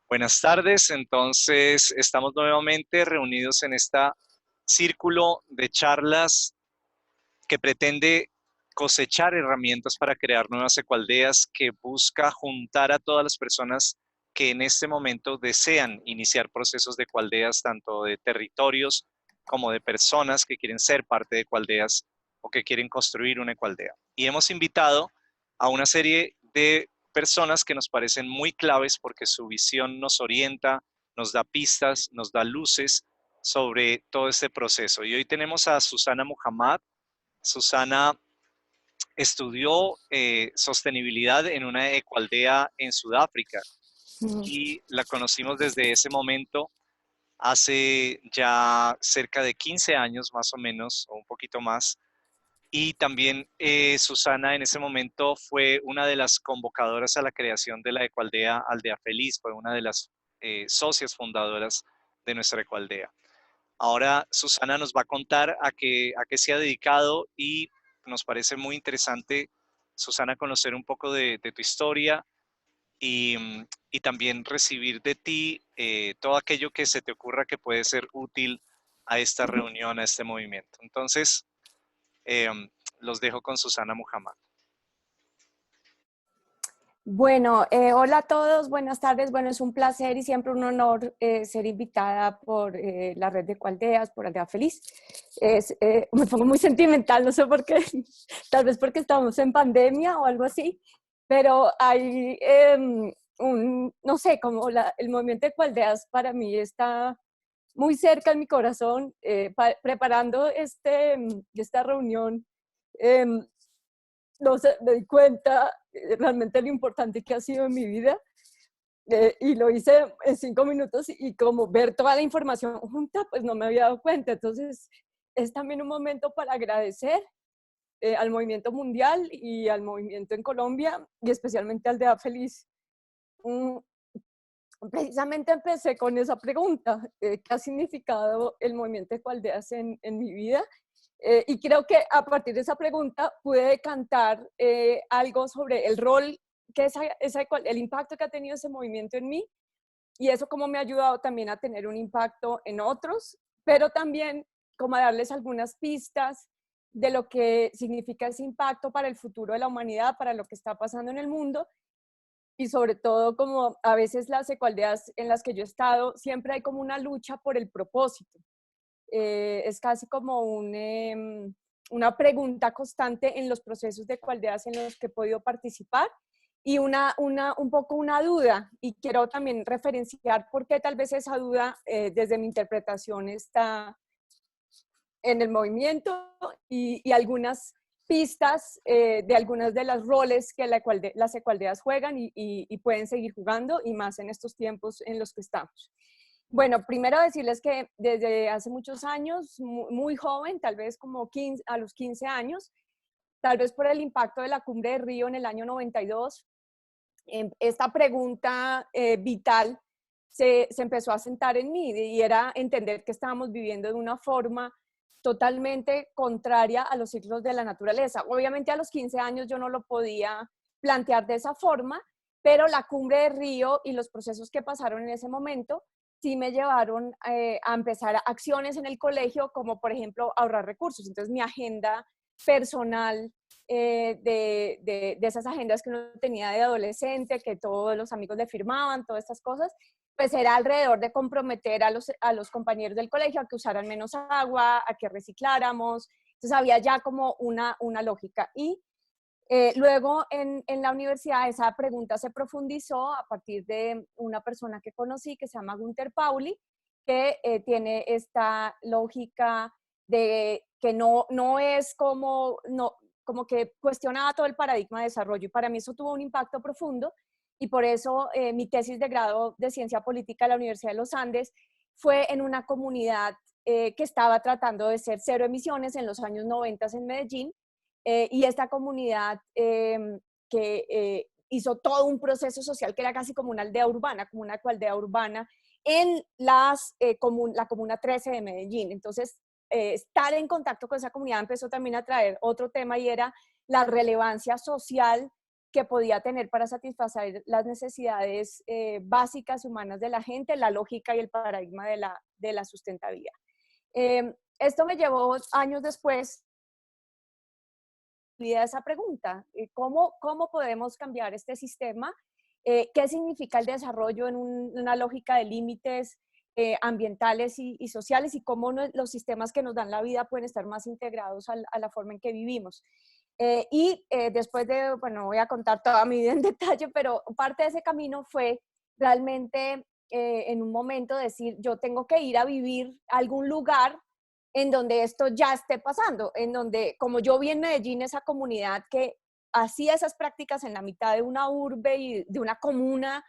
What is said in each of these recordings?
Buenas tardes, entonces estamos nuevamente reunidos en este círculo de charlas que pretende cosechar herramientas para crear nuevas ecoaldeas, que busca juntar a todas las personas que en este momento desean iniciar procesos de ecoaldeas, tanto de territorios como de personas que quieren ser parte de ecoaldeas o que quieren construir una ecoaldea. Y hemos invitado a una serie de personas que nos parecen muy claves porque su visión nos orienta, nos da pistas, nos da luces sobre todo este proceso. Y hoy tenemos a Susana Muhammad. Susana estudió sostenibilidad en una ecoaldea en Sudáfrica Mm. y la conocimos desde ese momento hace ya cerca de 15 años más o menos, o un poquito más. Y también Susana en ese momento fue una de las convocadoras a la creación de la ecoaldea Aldea Feliz, fue una de las socias fundadoras de nuestra ecoaldea. Ahora Susana nos va a contar a qué se ha dedicado y nos parece muy interesante, Susana, conocer un poco de tu historia y también recibir de ti todo aquello que se te ocurra que puede ser útil a esta reunión, a este movimiento. Entonces, eh, los dejo con Susana Muhammad. Bueno, hola a todos, buenas tardes. Bueno, es un placer y siempre un honor ser invitada por la red de Ecoaldeas, por Aldea Feliz. Me pongo muy sentimental, no sé por qué, tal vez porque estamos en pandemia o algo así, pero hay no sé, como el movimiento de Ecoaldeas para mí está muy cerca en mi corazón. Preparando esta reunión. em, no sé, me di cuenta realmente lo importante que ha sido en mi vida, y lo hice en 5 minutos, y como ver toda la información junta, pues no me había dado cuenta. Entonces es también un momento para agradecer al movimiento mundial y al movimiento en Colombia, y especialmente al de Feliz. Mm, Precisamente empecé con esa pregunta: ¿qué ha significado el movimiento de Ecoaldeas en mi vida? Y creo que a partir de esa pregunta pude decantar algo sobre el rol que el impacto que ha tenido ese movimiento en mí, y eso como me ha ayudado también a tener un impacto en otros, pero también como a darles algunas pistas de lo que significa ese impacto para el futuro de la humanidad, para lo que está pasando en el mundo. Y sobre todo, como a veces las ecoaldeas en las que yo he estado, siempre hay como una lucha por el propósito. Es casi como una pregunta constante en los procesos de ecoaldeas en los que he podido participar, y un poco una duda, y quiero también referenciar por qué tal vez esa duda, desde mi interpretación, está en el movimiento, y algunas pistas de algunas de las roles que las ecoaldeas juegan y pueden seguir jugando, y más en estos tiempos en los que estamos. Bueno, primero decirles que desde hace muchos años, muy joven, tal vez como a los 15 años, tal vez por el impacto de la Cumbre de Río en el año 92, esta pregunta vital se empezó a sentar en mí, y era entender que estábamos viviendo de una forma totalmente contraria a los ciclos de la naturaleza. Obviamente a los 15 años yo no lo podía plantear de esa forma, pero la Cumbre de Río y los procesos que pasaron en ese momento sí me llevaron a empezar acciones en el colegio, como por ejemplo ahorrar recursos. Entonces mi agenda personal, de esas agendas que uno tenía de adolescente, que todos los amigos le firmaban, todas estas cosas, pues era alrededor de comprometer a los compañeros del colegio a que usaran menos agua, a que recicláramos. Entonces había ya como una lógica. Y luego en la universidad esa pregunta se profundizó a partir de una persona que conocí que se llama Gunther Pauli, que tiene esta lógica de que no es como, no, como que cuestionaba todo el paradigma de desarrollo, y para mí eso tuvo un impacto profundo. Y por eso mi tesis de grado de ciencia política de la Universidad de los Andes fue en una comunidad que estaba tratando de ser cero emisiones en los años 90 en Medellín, y esta comunidad que hizo todo un proceso social que era casi como una aldea urbana, como una ecoaldea urbana en la Comuna 13 de Medellín. Entonces, estar en contacto con esa comunidad empezó también a traer otro tema, y era la relevancia social que podía tener para satisfacer las necesidades básicas humanas de la gente, la lógica y el paradigma de la sustentabilidad. Esto me llevó años después a esa pregunta, ¿cómo podemos cambiar este sistema? ¿Qué significa el desarrollo en una lógica de límites ambientales y sociales y cómo los sistemas que nos dan la vida pueden estar más integrados a la forma en que vivimos? Después de, bueno, no voy a contar toda mi vida en detalle, pero parte de ese camino fue realmente en un momento decir, yo tengo que ir a vivir a algún lugar en donde esto ya esté pasando, en donde, como yo vi en Medellín, esa comunidad que hacía esas prácticas en la mitad de una urbe y de una comuna,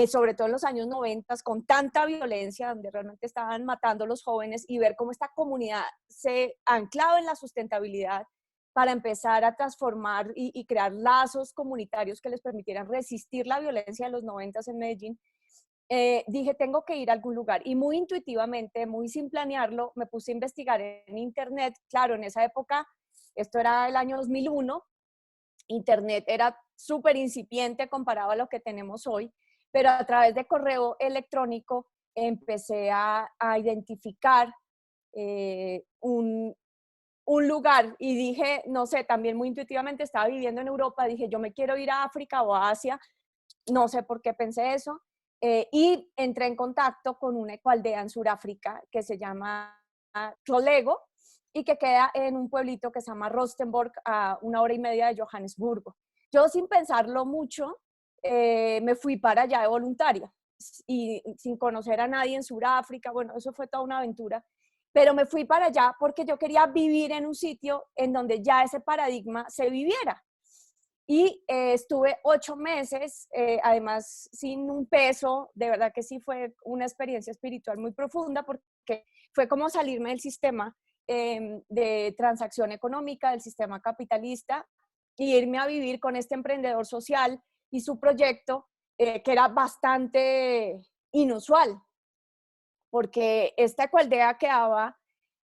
sobre todo en los años 90, con tanta violencia, donde realmente estaban matando a los jóvenes, y ver cómo esta comunidad se anclaba en la sustentabilidad para empezar a transformar y crear lazos comunitarios que les permitieran resistir la violencia de los 90 en Medellín. Dije, tengo que ir a algún lugar. Y muy intuitivamente, muy sin planearlo, me puse a investigar en Internet. Claro, en esa época, esto era el año 2001, Internet era súper incipiente comparado a lo que tenemos hoy, pero a través de correo electrónico empecé a identificar un lugar y dije, no sé, también muy intuitivamente estaba viviendo en Europa, dije, yo me quiero ir a África o a Asia, no sé por qué pensé eso, y entré en contacto con una ecualdea en Sudáfrica que se llama Tolego y que queda en un pueblito que se llama Rustenburg, a 1 hora y media de Johannesburgo. Yo sin pensarlo mucho, me fui para allá de voluntaria y sin conocer a nadie en Sudáfrica, bueno, eso fue toda una aventura, pero me fui para allá porque yo quería vivir en un sitio en donde ya ese paradigma se viviera. Y estuve 8 meses, además sin un peso, de verdad que sí fue una experiencia espiritual muy profunda porque fue como salirme del sistema de transacción económica, del sistema capitalista, y irme a vivir con este emprendedor social y su proyecto, que era bastante inusual, porque esta ecualdea quedaba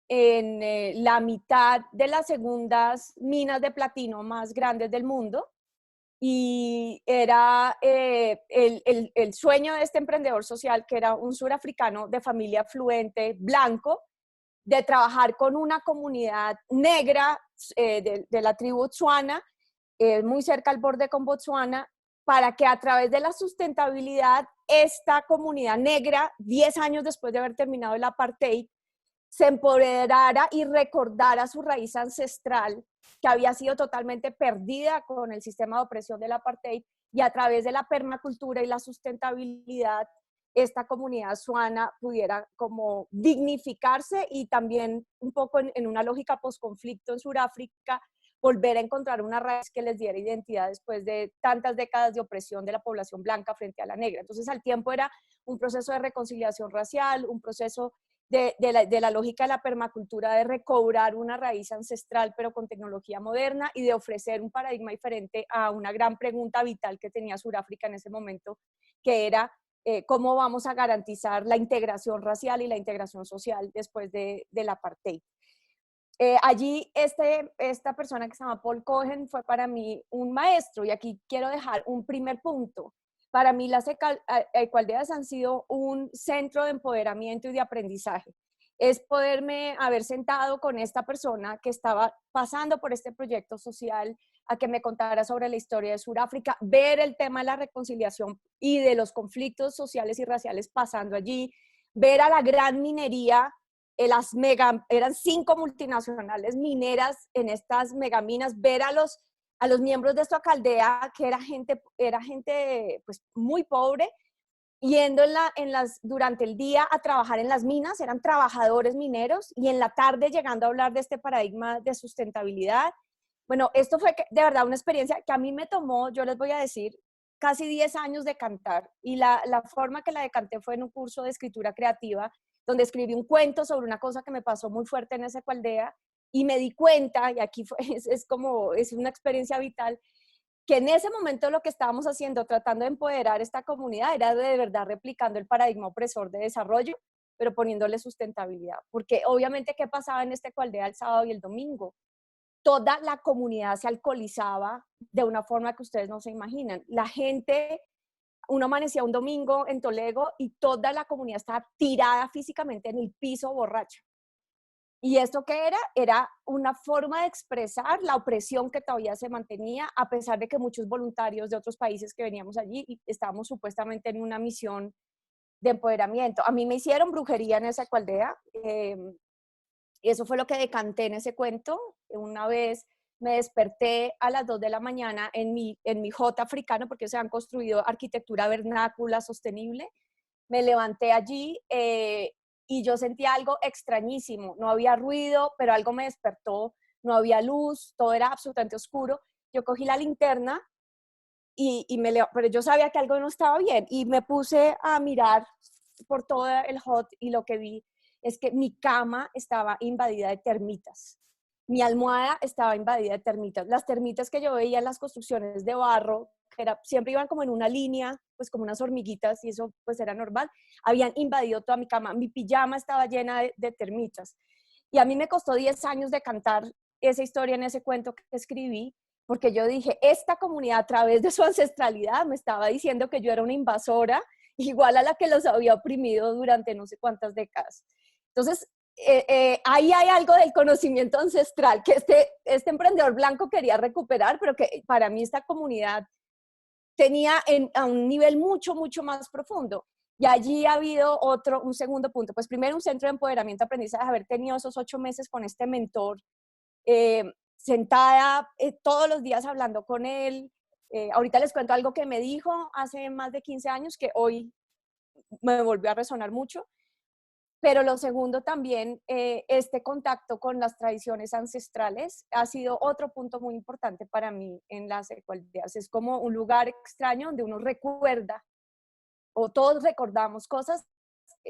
en la mitad de las segundas minas de platino más grandes del mundo, y era el sueño de este emprendedor social, que era un surafricano de familia afluente, blanco, de trabajar con una comunidad negra de la tribu Tswana, muy cerca al borde con Botswana, para que a través de la sustentabilidad esta comunidad negra, 10 años después de haber terminado el apartheid, se empoderara y recordara su raíz ancestral, que había sido totalmente perdida con el sistema de opresión del apartheid, y a través de la permacultura y la sustentabilidad, esta comunidad suana pudiera como dignificarse y también un poco en una lógica posconflicto en Sudáfrica, volver a encontrar una raíz que les diera identidad después de tantas décadas de opresión de la población blanca frente a la negra. Entonces, al tiempo era un proceso de reconciliación racial, un proceso de la lógica de la permacultura, de recobrar una raíz ancestral, pero con tecnología moderna, y de ofrecer un paradigma diferente a una gran pregunta vital que tenía Sudáfrica en ese momento, que era cómo vamos a garantizar la integración racial y la integración social después del apartheid. Allí esta persona que se llama Paul Cohen fue para mí un maestro, y aquí quiero dejar un primer punto. Para mí las ecualdeas han sido un centro de empoderamiento y de aprendizaje. Es poderme haber sentado con esta persona que estaba pasando por este proyecto social, a que me contara sobre la historia de Sudáfrica, ver el tema de la reconciliación y de los conflictos sociales y raciales pasando allí, ver a la gran minería, eran 5 multinacionales mineras en estas megaminas, ver a los miembros de esta alcaldía, que era gente pues, muy pobre, yendo durante el día a trabajar en las minas, eran trabajadores mineros, y en la tarde llegando a hablar de este paradigma de sustentabilidad. Bueno, esto fue de verdad una experiencia que a mí me tomó, yo les voy a decir, casi 10 años de cantar, y la forma que la decanté fue en un curso de escritura creativa, donde escribí un cuento sobre una cosa que me pasó muy fuerte en esa aldea, y me di cuenta, y aquí es una experiencia vital, que en ese momento lo que estábamos haciendo, tratando de empoderar esta comunidad, era de verdad replicando el paradigma opresor de desarrollo, pero poniéndole sustentabilidad. Porque obviamente, ¿qué pasaba en esta aldea el sábado y el domingo? toda la comunidad se alcoholizaba de una forma que ustedes no se imaginan. La gente, uno amanecía un domingo en Toledo y toda la comunidad estaba tirada físicamente en el piso borracha. ¿Y esto qué era? Era una forma de expresar la opresión que todavía se mantenía, a pesar de que muchos voluntarios de otros países que veníamos allí y estábamos supuestamente en una misión de empoderamiento. A mí me hicieron brujería en esa aldea, y eso fue lo que decanté en ese cuento. Una vez me desperté a las 2 de la mañana en mi jota africano, porque se han construido arquitectura vernácula sostenible. Me levanté allí y yo sentía algo extrañísimo. No había ruido, pero algo me despertó. No había luz, todo era absolutamente oscuro. Yo cogí la linterna pero yo sabía que algo no estaba bien y me puse a mirar por todo el hot y lo que vi es que mi cama estaba invadida de termitas. Mi almohada estaba invadida de termitas. Las termitas que yo veía en las construcciones de barro, que siempre iban como en una línea, pues como unas hormiguitas, y eso pues era normal, habían invadido toda mi cama. Mi pijama estaba llena de termitas. Y a mí me costó 10 años de cantar esa historia en ese cuento que escribí, porque yo dije, esta comunidad a través de su ancestralidad me estaba diciendo que yo era una invasora, igual a la que los había oprimido durante no sé cuántas décadas. Entonces, ahí hay algo del conocimiento ancestral que este emprendedor blanco quería recuperar, pero que para mí esta comunidad tenía a un nivel mucho, mucho más profundo. Y allí ha habido un segundo punto. Pues primero un centro de empoderamiento, aprendizaje, haber tenido esos 8 meses con este mentor, sentada todos los días hablando con él. Ahorita les cuento algo que me dijo hace más de 15 años que hoy me volvió a resonar mucho. Pero lo segundo también, este contacto con las tradiciones ancestrales ha sido otro punto muy importante para mí en las ecoaldeas. Es como un lugar extraño donde uno recuerda, o todos recordamos cosas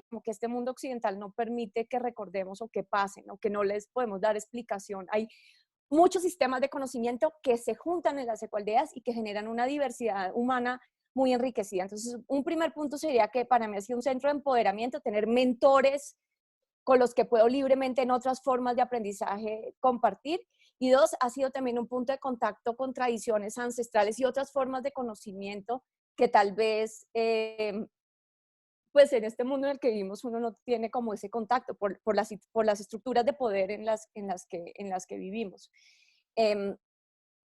como que este mundo occidental no permite que recordemos o que pasen, o que no les podemos dar explicación. Hay muchos sistemas de conocimiento que se juntan en las ecoaldeas y que generan una diversidad humana muy enriquecida. Entonces, un primer punto sería que para mí ha sido un centro de empoderamiento, tener mentores con los que puedo libremente en otras formas de aprendizaje compartir. Y dos, ha sido también un punto de contacto con tradiciones ancestrales y otras formas de conocimiento que tal vez, pues en este mundo en el que vivimos uno no tiene como ese contacto por las estructuras de poder en las que vivimos.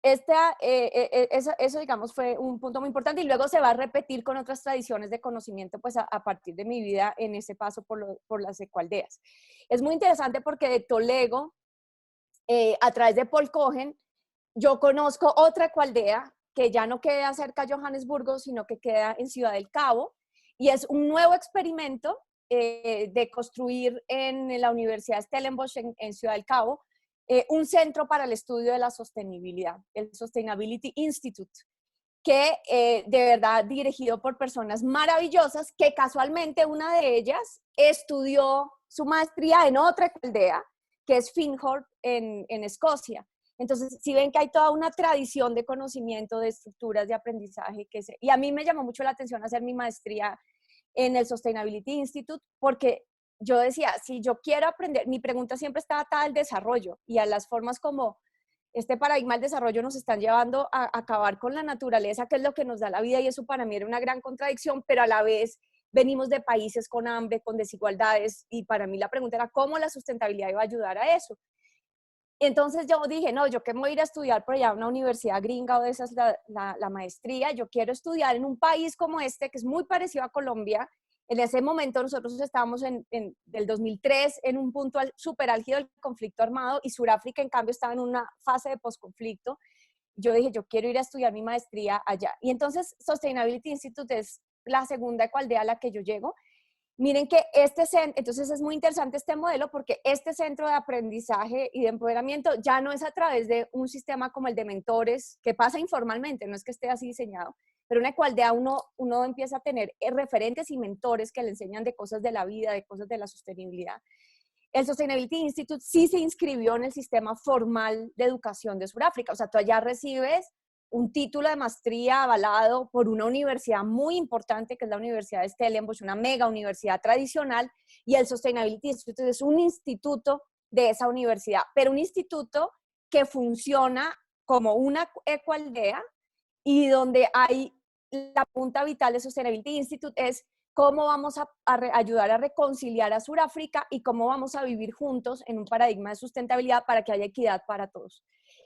Eso, digamos, fue un punto muy importante y luego se va a repetir con otras tradiciones de conocimiento pues a partir de mi vida en ese paso por las ecoaldeas. Es muy interesante porque de Toledo, a través de Paul Cohen, yo conozco otra ecoaldea que ya no queda cerca de Johannesburgo, sino que queda en Ciudad del Cabo, y es un nuevo experimento de construir en la Universidad Stellenbosch en Ciudad del Cabo un centro para el estudio de la sostenibilidad, el Sustainability Institute, que de verdad dirigido por personas maravillosas, que casualmente una de ellas estudió su maestría en otra aldea, que es Findhorp en Escocia. Entonces, si ven que hay toda una tradición de conocimiento, de estructuras de aprendizaje, y a mí me llamó mucho la atención hacer mi maestría en el Sustainability Institute, porque yo decía, si yo quiero aprender, mi pregunta siempre estaba atada al desarrollo y a las formas como este paradigma del desarrollo nos están llevando a acabar con la naturaleza, que es lo que nos da la vida, y eso para mí era una gran contradicción, pero a la vez venimos de países con hambre, con desigualdades, y para mí la pregunta era cómo la sustentabilidad iba a ayudar a eso. Entonces yo dije, no, yo que me voy a ir a estudiar por allá a una universidad gringa o de esas la maestría, yo quiero estudiar en un país como este, que es muy parecido a Colombia. En ese momento nosotros estábamos del 2003 en un punto súper álgido del conflicto armado y Sudáfrica en cambio estaba en una fase de posconflicto. Yo dije, yo quiero ir a estudiar mi maestría allá. Y entonces Sustainability Institute es la segunda ecoaldea a la que yo llego. Miren que entonces es muy interesante este modelo porque este centro de aprendizaje y de empoderamiento ya no es a través de un sistema como el de mentores, que pasa informalmente, no es que esté así diseñado, pero una ecoaldea uno empieza a tener referentes y mentores que le enseñan de cosas de la vida, de cosas de la sostenibilidad. El Sustainability Institute sí se inscribió en el sistema formal de educación de Sudáfrica, o sea, tú allá recibes un título de maestría avalado por una universidad muy importante, que es la Universidad de Stellenbosch, una mega universidad tradicional, y el Sustainability Institute es un instituto de esa universidad, pero un instituto que funciona como una ecoaldea y donde hay la punta vital de Sustainability Institute es cómo vamos a ayudar a reconciliar a Sudáfrica y cómo vamos a vivir juntos en un paradigma de sustentabilidad para que haya equidad para todos.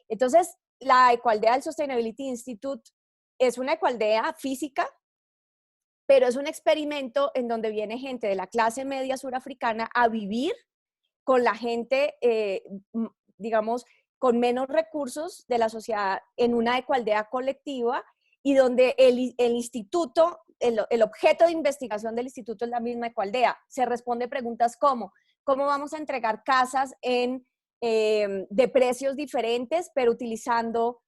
Entonces, la ecoaldea del Sustainability Institute es una ecoaldea física, pero es un experimento en donde viene gente de la clase media surafricana a vivir con la gente, digamos, con menos recursos de la sociedad en una ecoaldea colectiva y donde el instituto, el objeto de investigación del instituto es la misma ecoaldea. Se responde preguntas como, ¿cómo vamos a entregar casas de precios diferentes, pero utilizando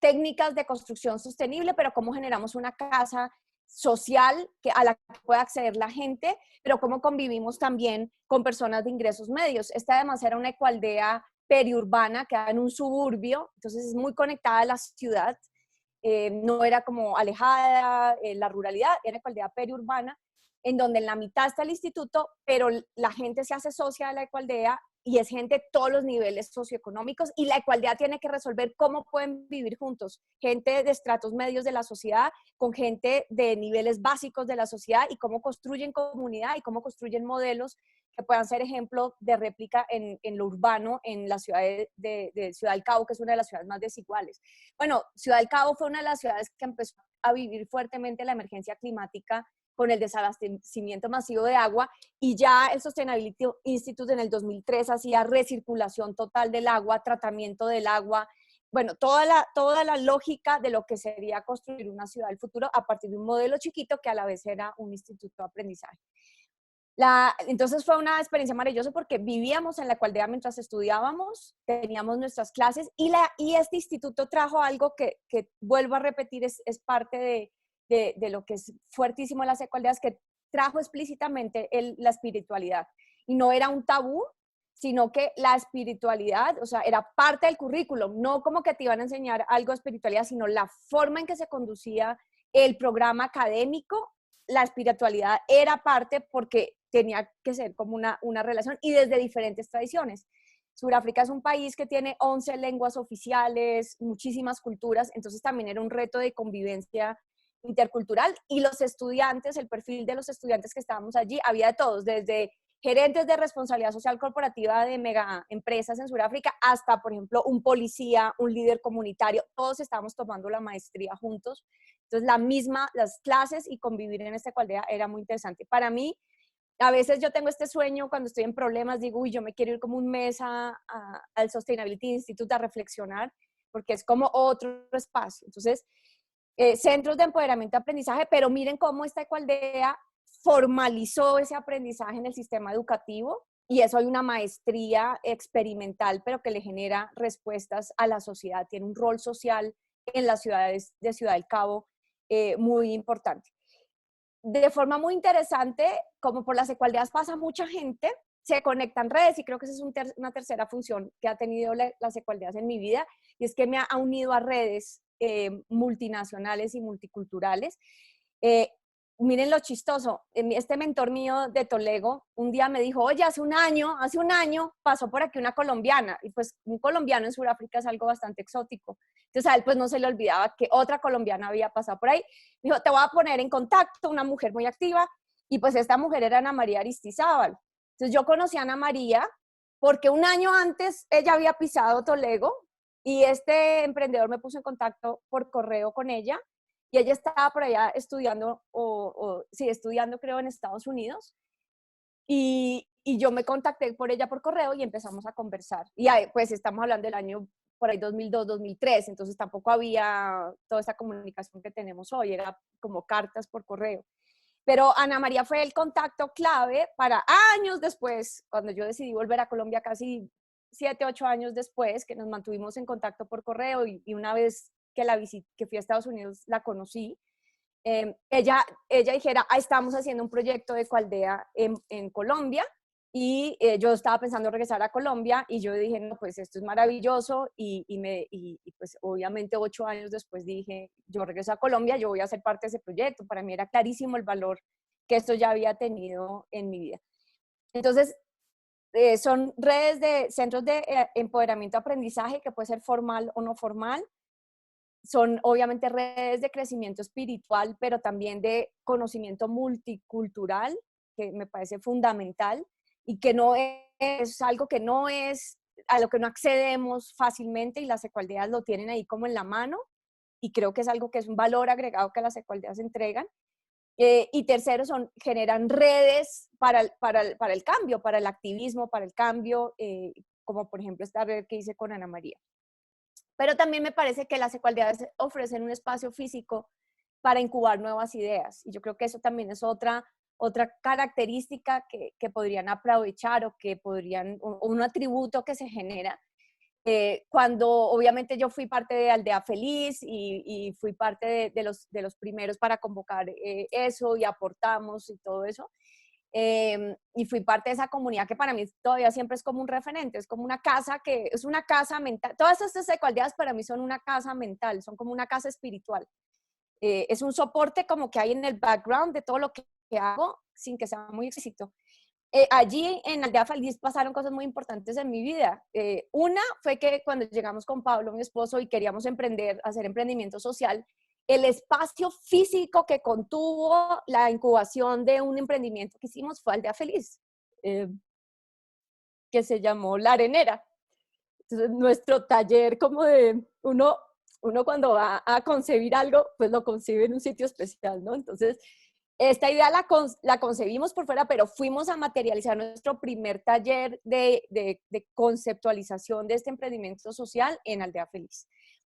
técnicas de construcción sostenible, pero cómo generamos una casa social a la que pueda acceder la gente, pero cómo convivimos también con personas de ingresos medios. Esta además era una ecoaldea periurbana, que en un suburbio, entonces es muy conectada a la ciudad, no era como alejada, la ruralidad, era ecoaldea periurbana, en donde en la mitad está el instituto, pero la gente se hace socia de la ecoaldea y es gente de todos los niveles socioeconómicos y la ecoaldea tiene que resolver cómo pueden vivir juntos, gente de estratos medios de la sociedad con gente de niveles básicos de la sociedad y cómo construyen comunidad y cómo construyen modelos que puedan ser ejemplo de réplica en lo urbano, en la ciudad de Ciudad del Cabo, que es una de las ciudades más desiguales. Bueno, Ciudad del Cabo fue una de las ciudades que empezó a vivir fuertemente la emergencia climática con el desabastecimiento masivo de agua y ya el Sustainability Institute en el 2003 hacía recirculación total del agua, tratamiento del agua, bueno, toda la lógica de lo que sería construir una ciudad del futuro a partir de un modelo chiquito que a la vez era un instituto de aprendizaje. Entonces fue una experiencia maravillosa porque vivíamos en la ecoaldea mientras estudiábamos, teníamos nuestras clases y este instituto trajo algo que vuelvo a repetir, es parte de lo que es fuertísimo en las ecoaldeas, que trajo explícitamente la espiritualidad. Y no era un tabú, sino que la espiritualidad, o sea, era parte del currículum, no como que te iban a enseñar algo de espiritualidad, sino la forma en que se conducía el programa académico, la espiritualidad era parte porque tenía que ser como una relación y desde diferentes tradiciones. Sudáfrica es un país que tiene 11 lenguas oficiales, muchísimas culturas, entonces también era un reto de convivencia intercultural y los estudiantes, el perfil de los estudiantes que estábamos allí, había de todos, desde gerentes de responsabilidad social corporativa de mega empresas en Sudáfrica hasta, por ejemplo, un policía, un líder comunitario, todos estábamos tomando la maestría juntos. Entonces, las clases y convivir en esta ecoaldea era muy interesante. Para mí, a veces yo tengo este sueño cuando estoy en problemas, digo, uy, yo me quiero ir como un mes al Sustainability Institute a reflexionar, porque es como otro espacio. Entonces, centros de empoderamiento y aprendizaje, pero miren cómo esta ecoaldea formalizó ese aprendizaje en el sistema educativo y eso hay una maestría experimental, pero que le genera respuestas a la sociedad, tiene un rol social en las ciudades de Ciudad del Cabo muy importante. De forma muy interesante, como por las ecoaldeas pasa mucha gente, se conectan redes y creo que esa es una tercera función que ha tenido las ecoaldeas en mi vida y es que me ha unido a redes multinacionales y multiculturales. Miren lo chistoso, este mentor mío de Toledo un día me dijo, oye, hace un año pasó por aquí una colombiana, y pues un colombiano en Sudáfrica es algo bastante exótico. Entonces a él pues no se le olvidaba que otra colombiana había pasado por ahí. Me dijo, te voy a poner en contacto, una mujer muy activa, y pues esta mujer era Ana María Aristizábal. Entonces yo conocí a Ana María porque un año antes ella había pisado Toledo, y este emprendedor me puso en contacto por correo con ella, y ella estaba por allá estudiando, sí, estudiando creo en Estados Unidos, y yo me contacté por ella por correo y empezamos a conversar. Y ahí, pues estamos hablando del año por ahí 2002, 2003, entonces tampoco había toda esta comunicación que tenemos hoy, era como cartas por correo. Pero Ana María fue el contacto clave para años después, cuando yo decidí volver a Colombia casi 7, 8 años después, que nos mantuvimos en contacto por correo y una vez que fui a Estados Unidos la conocí, ella dijera, estamos haciendo un proyecto de ecoaldea en Colombia y yo estaba pensando regresar a Colombia y yo dije, no, pues esto es maravilloso y pues obviamente 8 años después dije, yo regreso a Colombia, yo voy a ser parte de ese proyecto. Para mí era clarísimo el valor que esto ya había tenido en mi vida. Entonces, son redes de centros de empoderamiento aprendizaje, que puede ser formal o no formal. Son obviamente redes de crecimiento espiritual, pero también de conocimiento multicultural, que me parece fundamental y que no es algo que no es a lo que no accedemos fácilmente, y las ecualdeas lo tienen ahí como en la mano, y creo que es algo que es un valor agregado que las ecualdeas entregan. Y tercero, generan redes para el cambio, para el activismo, para el cambio, como por ejemplo esta red que hice con Ana María. Pero también me parece que las ecualidades ofrecen un espacio físico para incubar nuevas ideas. Y yo creo que eso también es otra característica que podrían aprovechar, o que podrían, un atributo que se genera. Cuando obviamente yo fui parte de Aldea Feliz y fui parte de los primeros para convocar eso, y aportamos y todo eso. Y fui parte de esa comunidad que para mí todavía siempre es como un referente, es como una casa que es una casa mental. Todas estas ecualidades para mí son una casa mental, son como una casa espiritual. Es un soporte como que hay en el background de todo lo que hago sin que sea muy explícito. Allí en Aldea Feliz pasaron cosas muy importantes en mi vida. Una fue que cuando llegamos con Pablo, mi esposo, y queríamos hacer emprendimiento social, el espacio físico que contuvo la incubación de un emprendimiento que hicimos fue Aldea Feliz, eh, que se llamó La Arenera. Entonces, nuestro taller, como de uno cuando va a concebir algo, pues lo concibe en un sitio especial, ¿no? Entonces, esta idea la concebimos por fuera, pero fuimos a materializar nuestro primer taller de conceptualización de este emprendimiento social en Aldea Feliz.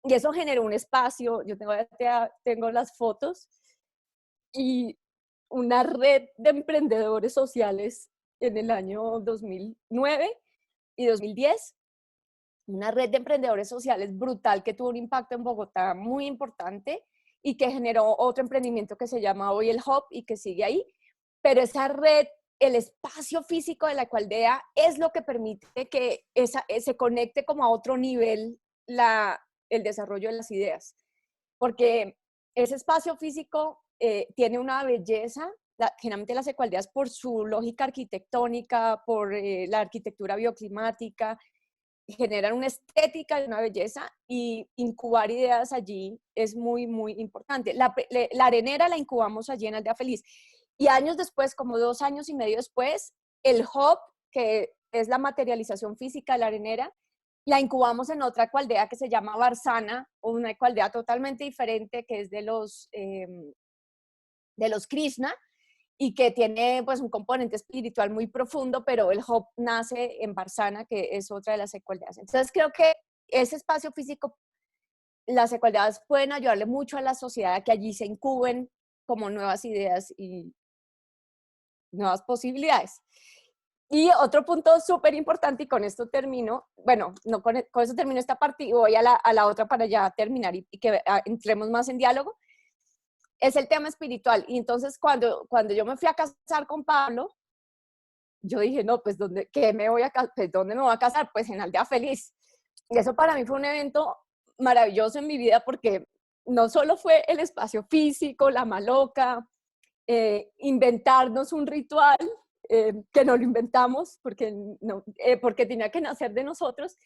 Y eso generó un espacio, yo tengo las fotos, y una red de emprendedores sociales en el año 2009 y 2010, una red de emprendedores sociales brutal que tuvo un impacto en Bogotá muy importante, y que generó otro emprendimiento que se llama hoy el Hub y que sigue ahí. Pero esa red, el espacio físico de la ecualdea, es lo que permite que se conecte como a otro nivel el desarrollo de las ideas. Porque ese espacio físico tiene una belleza. Generalmente las ecualdeas, por su lógica arquitectónica, por la arquitectura bioclimática, generan una estética y una belleza, y incubar ideas allí es muy, muy importante. La arenera la incubamos allí en Aldea Feliz, y años después, como 2 años y medio después, el hub, que es la materialización física de la arenera, la incubamos en otra ecualdea que se llama Barzana, una ecualdea totalmente diferente, que es de los Krishna, y que tiene pues un componente espiritual muy profundo, pero el hub nace en Barzana, que es otra de las ecualdeas. Entonces creo que ese espacio físico, las ecualdeas pueden ayudarle mucho a la sociedad a que allí se incuben como nuevas ideas y nuevas posibilidades. Y otro punto súper importante, y con esto termino, bueno, no con eso termino esta parte y voy a la otra para ya terminar y que entremos más en diálogo, es el tema espiritual. Y entonces cuando yo me fui a casar con Pablo, yo dije, no, pues ¿dónde me voy a casar? Pues en Aldea Feliz. Y eso para mí fue un evento maravilloso en mi vida, porque no solo fue el espacio físico, la maloca, inventarnos un ritual, que no lo inventamos porque tenía que nacer de nosotros,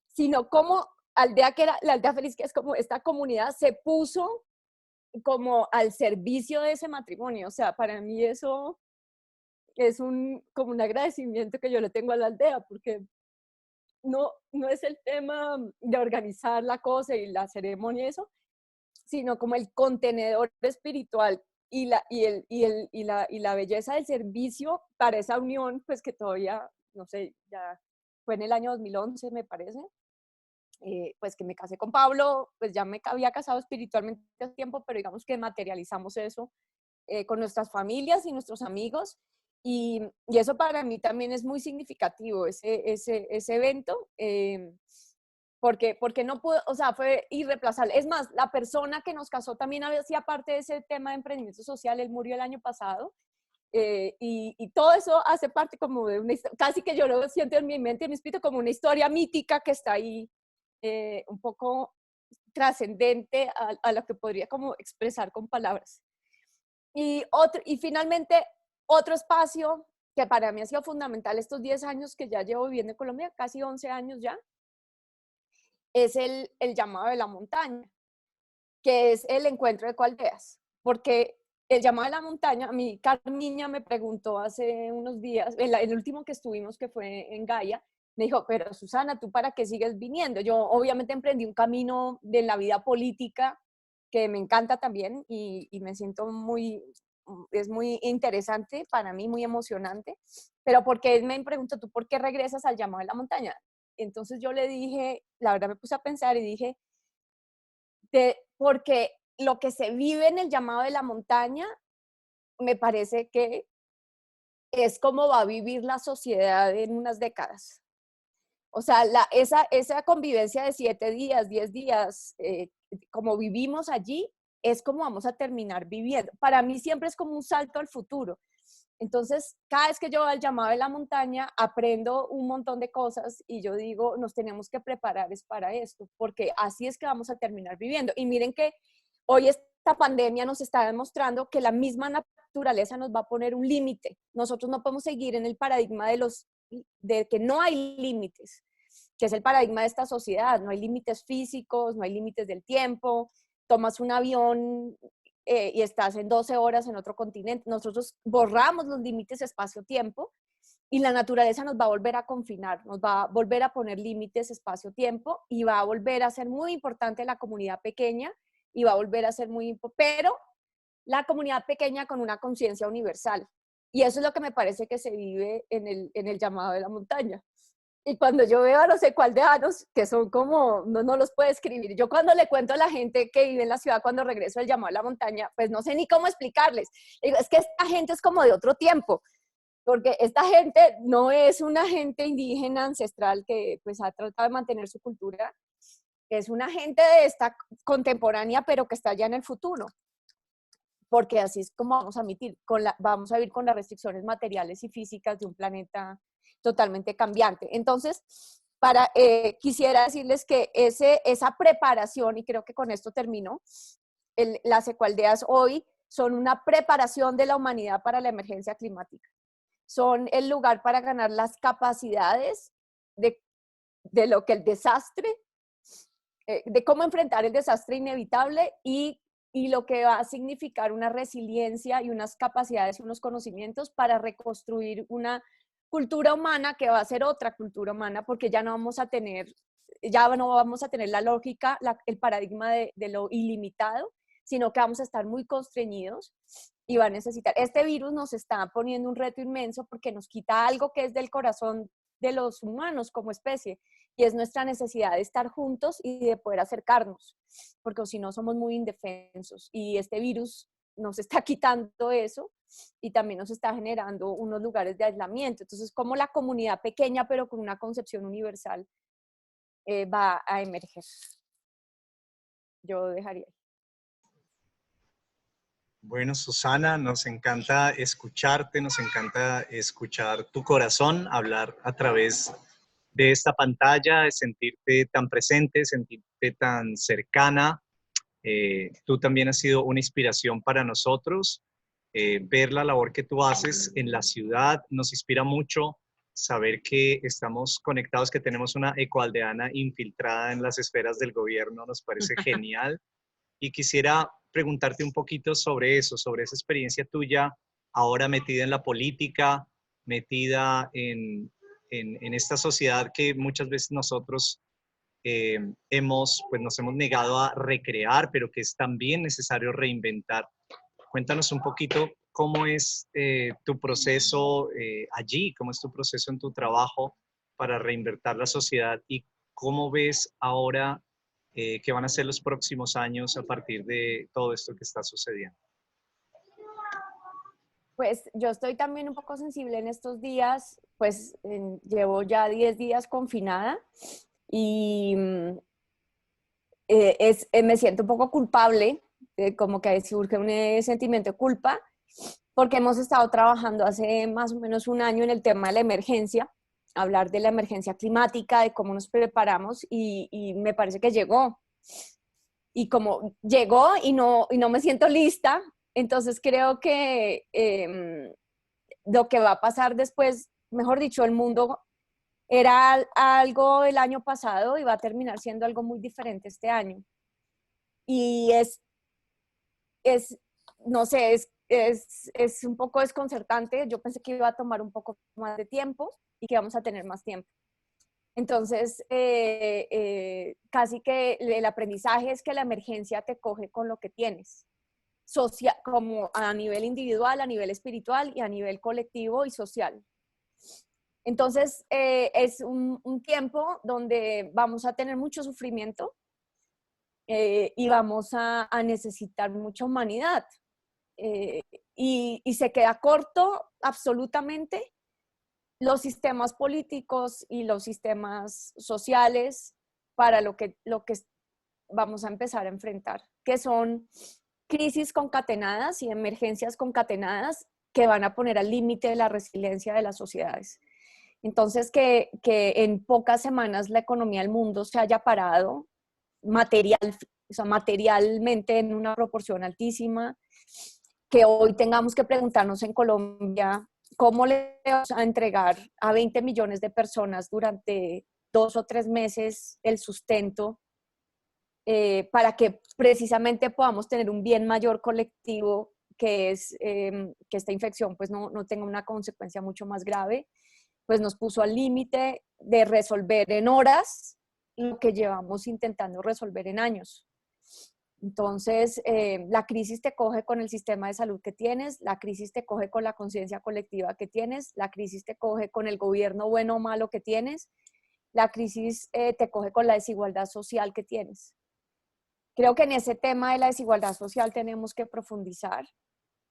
sino como Aldea, que era la Aldea Feliz, que es como esta comunidad, se puso como al servicio de ese matrimonio. O sea, para mí eso es como un agradecimiento que yo le tengo a la aldea, porque no es el tema de organizar la cosa y la ceremonia y eso, sino como el contenedor espiritual y la belleza del servicio para esa unión, pues que todavía, no sé, ya fue en el año 2011, me parece, pues que me casé con Pablo, pues ya me había casado espiritualmente hace tiempo, pero digamos que materializamos eso con nuestras familias y nuestros amigos, y eso para mí también es muy significativo, ese evento, porque no pudo, o sea, fue irreemplazable. Es más, la persona que nos casó también hacía parte de ese tema de emprendimiento social. Él murió el año pasado, y todo eso hace parte como de una historia, casi que yo lo siento en mi mente, en mi espíritu, como una historia mítica que está ahí, un poco trascendente a lo que podría como expresar con palabras. Y finalmente, otro espacio que para mí ha sido fundamental estos 10 años que ya llevo viviendo en Colombia, casi 11 años ya, es el llamado de la montaña, que es el encuentro de coaldeas. Porque el llamado de la montaña, a mí Carmiña me preguntó hace unos días, el último que estuvimos, que fue en Gaia, me dijo, pero Susana, ¿tú para qué sigues viniendo? Yo obviamente emprendí un camino de la vida política que me encanta también y me siento muy, es muy interesante para mí, muy emocionante, pero porque él me preguntó, ¿tú por qué regresas al llamado de la montaña? Entonces yo le dije, la verdad me puse a pensar y dije, porque lo que se vive en el llamado de la montaña me parece que es como va a vivir la sociedad en unas décadas. O sea, esa convivencia de 7 días, 10 días, como vivimos allí, es como vamos a terminar viviendo. Para mí siempre es como un salto al futuro. Entonces, cada vez que yo voy al llamado de la montaña, aprendo un montón de cosas y yo digo, nos tenemos que preparar es para esto, porque así es que vamos a terminar viviendo. Y miren que hoy esta pandemia nos está demostrando que la misma naturaleza nos va a poner un límite. Nosotros no podemos seguir en el paradigma de que no hay límites, que es el paradigma de esta sociedad. No hay límites físicos, no hay límites del tiempo. Tomas un avión y estás en 12 horas en otro continente. Nosotros borramos los límites espacio-tiempo y la naturaleza nos va a volver a confinar, nos va a volver a poner límites espacio-tiempo y va a volver a ser muy importante la comunidad pequeña y va a volver a ser muy importante, pero la comunidad pequeña con una conciencia universal. Y eso es lo que me parece que se vive en el llamado de la montaña. Y cuando yo veo a los ecualdeanos, que son como, no los puedo escribir, yo cuando le cuento a la gente que vive en la ciudad cuando regreso del llamado a la montaña, pues no sé ni cómo explicarles. Digo, es que esta gente es como de otro tiempo, porque esta gente no es una gente indígena ancestral que pues ha tratado de mantener su cultura, es una gente de esta contemporánea, pero que está ya en el futuro, porque así es como vamos a vivir vamos a vivir con las restricciones materiales y físicas de un planeta totalmente cambiante. Entonces, quisiera decirles que esa preparación, y creo que con esto termino, las ecualdeas hoy son una preparación de la humanidad para la emergencia climática. Son el lugar para ganar las capacidades de lo que el desastre, de cómo enfrentar el desastre inevitable y lo que va a significar una resiliencia y unas capacidades y unos conocimientos para reconstruir una cultura humana que va a ser otra cultura humana, porque ya no vamos a tener la lógica, el paradigma de lo ilimitado, sino que vamos a estar muy constreñidos y va a necesitar. Este virus nos está poniendo un reto inmenso porque nos quita algo que es del corazón de los humanos como especie, y es nuestra necesidad de estar juntos y de poder acercarnos, porque si no somos muy indefensos, y este virus nos está quitando eso y también nos está generando unos lugares de aislamiento. Entonces, como la comunidad pequeña, pero con una concepción universal, va a emerger. Yo dejaría. Bueno, Susana, nos encanta escucharte, nos encanta escuchar tu corazón, hablar a través de esta pantalla, de sentirte tan presente, sentirte tan cercana. Tú también has sido una inspiración para nosotros. Ver la labor que tú haces en la ciudad nos inspira mucho. Saber que estamos conectados, que tenemos una ecoaldeana infiltrada en las esferas del gobierno, nos parece genial. Y quisiera preguntarte un poquito sobre eso, sobre esa experiencia tuya, ahora metida en la política, metida en esta sociedad que muchas veces nosotros nos hemos negado a recrear, pero que es también necesario reinventar. Cuéntanos un poquito cómo es tu proceso allí, cómo es tu proceso en tu trabajo para reinventar la sociedad y cómo ves ahora qué van a ser los próximos años a partir de todo esto que está sucediendo. Pues yo estoy también un poco sensible en estos días, pues llevo ya 10 días confinada y me siento un poco culpable, como que surge un sentimiento de culpa, porque hemos estado trabajando hace más o menos un año en el tema de la emergencia, hablar de la emergencia climática, de cómo nos preparamos y me parece que llegó. Y como llegó y no me siento lista, entonces creo que lo que va a pasar después, mejor dicho, el mundo era algo el año pasado y va a terminar siendo algo muy diferente este año. Y es no sé, es un poco desconcertante. Yo pensé que iba a tomar un poco más de tiempo y que vamos a tener más tiempo. Entonces, casi que el aprendizaje es que la emergencia te coge con lo que tienes, como a nivel individual, a nivel espiritual y a nivel colectivo y social. Entonces, es un tiempo donde vamos a tener mucho sufrimiento y vamos a necesitar mucha humanidad. Eh, y se queda corto absolutamente los sistemas políticos y los sistemas sociales para lo que vamos a empezar a enfrentar, que son crisis concatenadas y emergencias concatenadas que van a poner al límite de la resiliencia de las sociedades. Entonces, que en pocas semanas la economía del mundo se haya parado o sea, materialmente en una proporción altísima, que hoy tengamos que preguntarnos en Colombia cómo le vamos a entregar a 20 millones de personas durante 2 o 3 meses el sustento para que precisamente podamos tener un bien mayor colectivo, que es que esta infección pues no tenga una consecuencia mucho más grave, pues nos puso al límite de resolver en horas lo que llevamos intentando resolver en años. Entonces, la crisis te coge con el sistema de salud que tienes, la crisis te coge con la conciencia colectiva que tienes, la crisis te coge con el gobierno bueno o malo que tienes, la crisis te coge con la desigualdad social que tienes. Creo que en ese tema de la desigualdad social tenemos que profundizar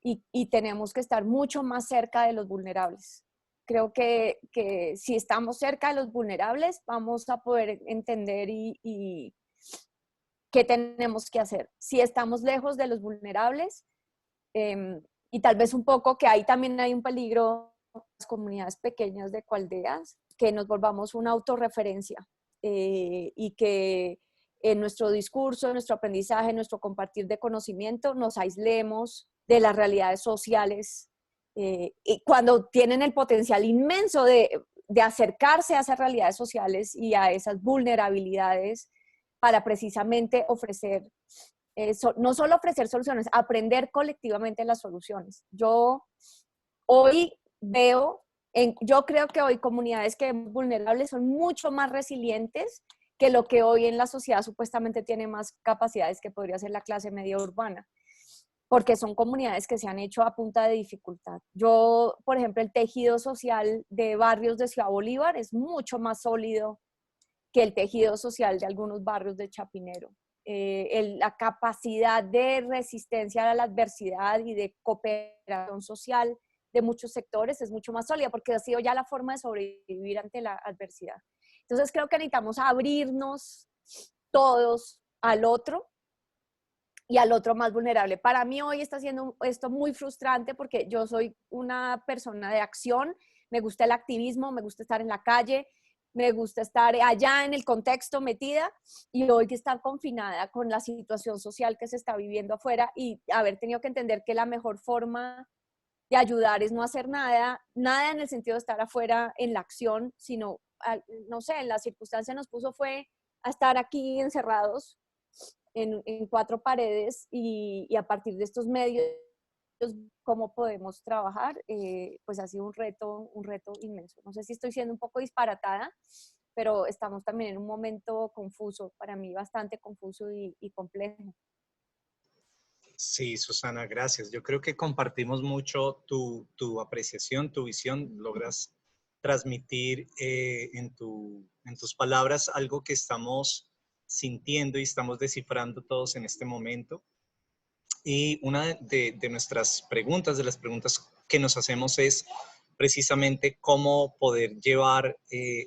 y tenemos que estar mucho más cerca de los vulnerables. Creo que si estamos cerca de los vulnerables, vamos a poder entender y qué tenemos que hacer. Si estamos lejos de los vulnerables, y tal vez un poco que ahí también hay un peligro en las comunidades pequeñas de coaldeas, que nos volvamos una autorreferencia y que en nuestro discurso, en nuestro aprendizaje, en nuestro compartir de conocimiento, nos aislemos de las realidades sociales y cuando tienen el potencial inmenso de acercarse a esas realidades sociales y a esas vulnerabilidades para precisamente ofrecer, no solo ofrecer soluciones, aprender colectivamente las soluciones. Yo hoy veo, yo creo que hoy comunidades que vulnerables son mucho más resilientes que lo que hoy en la sociedad supuestamente tiene más capacidades que podría ser la clase media urbana, porque son comunidades que se han hecho a punta de dificultad. Yo, por ejemplo, el tejido social de barrios de Ciudad Bolívar es mucho más sólido que el tejido social de algunos barrios de Chapinero. La capacidad de resistencia a la adversidad y de cooperación social de muchos sectores es mucho más sólida porque ha sido ya la forma de sobrevivir ante la adversidad. Entonces creo que necesitamos abrirnos todos al otro y al otro más vulnerable. Para mí hoy está siendo esto muy frustrante porque yo soy una persona de acción, me gusta el activismo, me gusta estar en la calle, me gusta estar allá en el contexto metida y hoy que estar confinada con la situación social que se está viviendo afuera y haber tenido que entender que la mejor forma de ayudar es no hacer nada, nada en el sentido de estar afuera en la acción, sino, no sé, en la circunstancia nos puso fue a estar aquí encerrados en 4 paredes y a partir de estos medios cómo podemos trabajar, pues ha sido un reto inmenso. No sé si estoy siendo un poco disparatada, pero estamos también en un momento confuso, para mí bastante confuso y complejo. Sí, Susana, gracias. Yo creo que compartimos mucho tu apreciación, tu visión. Logras transmitir en tus palabras algo que estamos sintiendo y estamos descifrando todos en este momento. Y una de nuestras preguntas, de las preguntas que nos hacemos es precisamente cómo poder llevar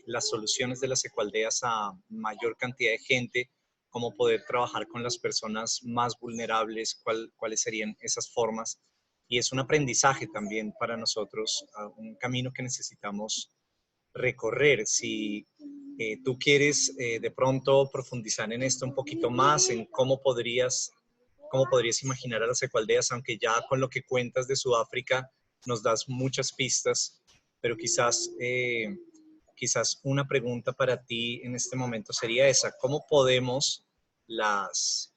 las soluciones de las ecoaldeas a mayor cantidad de gente, cómo poder trabajar con las personas más vulnerables, cuáles serían esas formas. Y es un aprendizaje también para nosotros, un camino que necesitamos recorrer. Si tú quieres de pronto profundizar en esto un poquito más, en cómo podrías imaginar a las ecoaldeas, aunque ya con lo que cuentas de Sudáfrica nos das muchas pistas, pero quizás una pregunta para ti en este momento sería esa: las,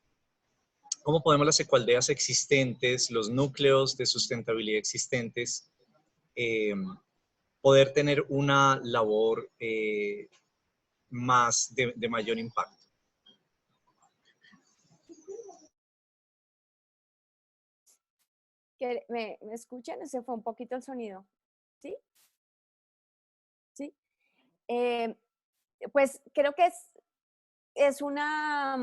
cómo podemos las ecoaldeas existentes, los núcleos de sustentabilidad existentes, eh, poder tener una labor más de mayor impacto? ¿Me escuchan? Se fue un poquito el sonido. ¿Sí? ¿Sí? Eh, pues creo que es una...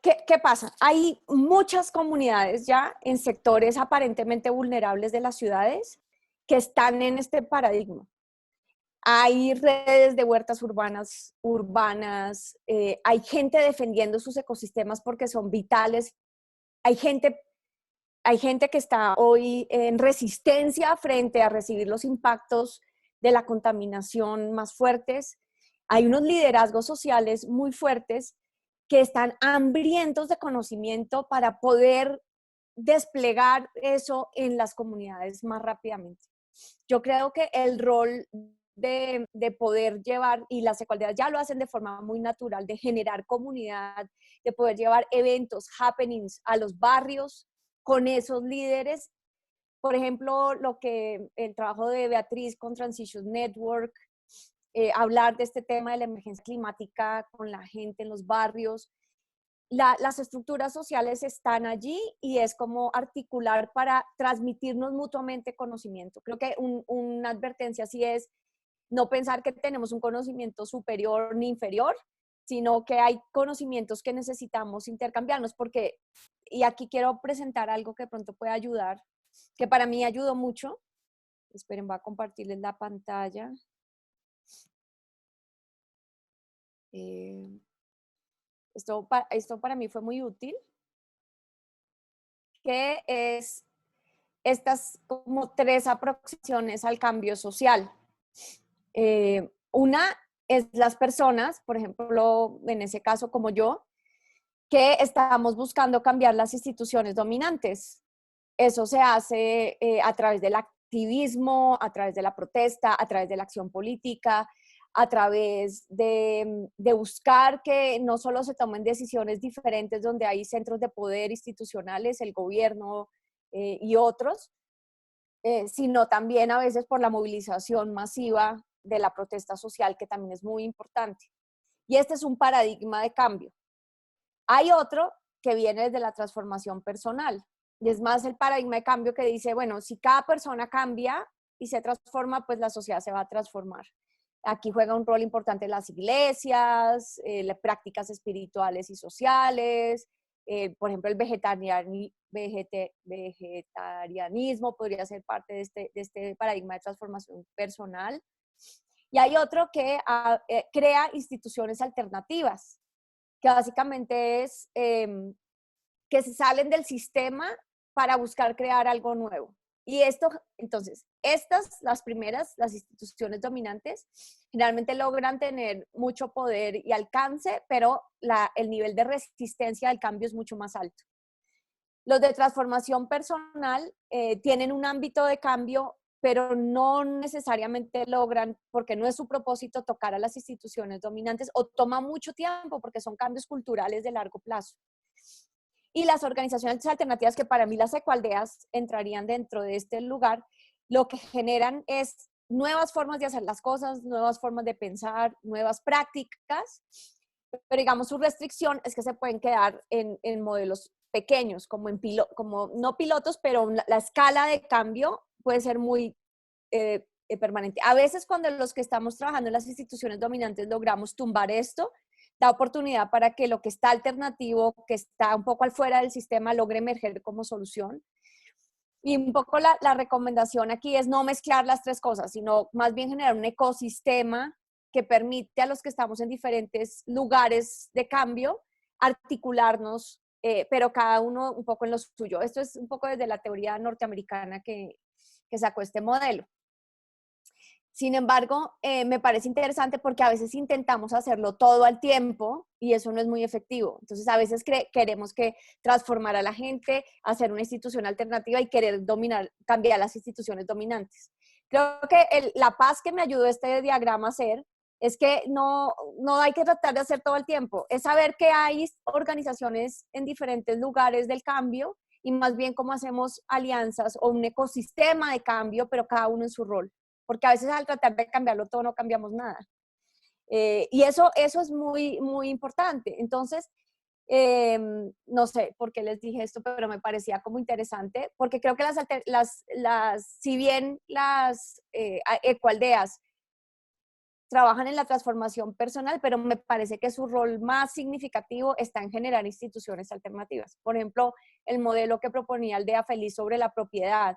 ¿Qué pasa? Hay muchas comunidades ya en sectores aparentemente vulnerables de las ciudades que están en este paradigma. Hay redes de huertas urbanas, hay gente defendiendo sus ecosistemas porque son vitales, hay gente, hay gente que está hoy en resistencia frente a recibir los impactos de la contaminación más fuertes, hay unos liderazgos sociales muy fuertes que están hambrientos de conocimiento para poder desplegar eso en las comunidades más rápidamente. Yo creo que el rol de poder llevar, y las ecualidades ya lo hacen de forma muy natural, de generar comunidad, de poder llevar eventos, happenings a los barrios con esos líderes. Por ejemplo, el trabajo de Beatriz con Transition Network, hablar de este tema de la emergencia climática con la gente en los barrios. Las estructuras sociales están allí y es como articular para transmitirnos mutuamente conocimiento. Creo que una advertencia sí es no pensar que tenemos un conocimiento superior ni inferior, sino que hay conocimientos que necesitamos intercambiarnos, porque, y aquí quiero presentar algo que de pronto puede ayudar, que para mí ayudó mucho. Esperen, voy a compartirles la pantalla. Esto para mí fue muy útil, que es estas como 3 aproximaciones al cambio social. Una es las personas, por ejemplo, en ese caso como yo, que estamos buscando cambiar las instituciones dominantes. Eso se hace a través del activismo, a través de la protesta, a través de la acción política, a través de buscar que no solo se tomen decisiones diferentes donde hay centros de poder institucionales, el gobierno y otros, sino también a veces por la movilización masiva de la protesta social, que también es muy importante. Y este es un paradigma de cambio. Hay otro que viene desde la transformación personal, y es más el paradigma de cambio que dice, bueno, si cada persona cambia y se transforma, pues la sociedad se va a transformar. Aquí juega un rol importante las iglesias, las prácticas espirituales y sociales, por ejemplo, el vegetarianismo podría ser parte de este paradigma de transformación personal. Y hay otro que crea instituciones alternativas, que básicamente es que se salen del sistema para buscar crear algo nuevo. Y esto, entonces, las primeras, las instituciones dominantes, generalmente logran tener mucho poder y alcance, pero el nivel de resistencia al cambio es mucho más alto. Los de transformación personal tienen un ámbito de cambio, pero no necesariamente logran, porque no es su propósito tocar a las instituciones dominantes, o toma mucho tiempo porque son cambios culturales de largo plazo. Y las organizaciones alternativas, que para mí las ecoaldeas entrarían dentro de este lugar, lo que generan es nuevas formas de hacer las cosas, nuevas formas de pensar, nuevas prácticas, pero digamos su restricción es que se pueden quedar en modelos pequeños, como no pilotos, pero la escala de cambio puede ser muy permanente. A veces cuando los que estamos trabajando en las instituciones dominantes logramos tumbar esto, da oportunidad para que lo que está alternativo, que está un poco al fuera del sistema, logre emerger como solución. Y un poco la recomendación aquí es no mezclar las 3 cosas, sino más bien generar un ecosistema que permite a los que estamos en diferentes lugares de cambio articularnos, pero cada uno un poco en lo suyo. Esto es un poco desde la teoría norteamericana que sacó este modelo. Sin embargo, me parece interesante porque a veces intentamos hacerlo todo al tiempo y eso no es muy efectivo. Entonces, a veces queremos que transformar a la gente, hacer una institución alternativa y querer dominar, cambiar las instituciones dominantes. Creo que la paz que me ayudó este diagrama a hacer es que no hay que tratar de hacer todo el tiempo. Es saber que hay organizaciones en diferentes lugares del cambio y más bien cómo hacemos alianzas o un ecosistema de cambio, pero cada uno en su rol. Porque a veces al tratar de cambiarlo todo no cambiamos nada. Y eso es muy, muy importante. Entonces, no sé por qué les dije esto, pero me parecía como interesante, porque creo que si bien las ecoaldeas trabajan en la transformación personal, pero me parece que su rol más significativo está en generar instituciones alternativas. Por ejemplo, el modelo que proponía Aldea Feliz sobre la propiedad,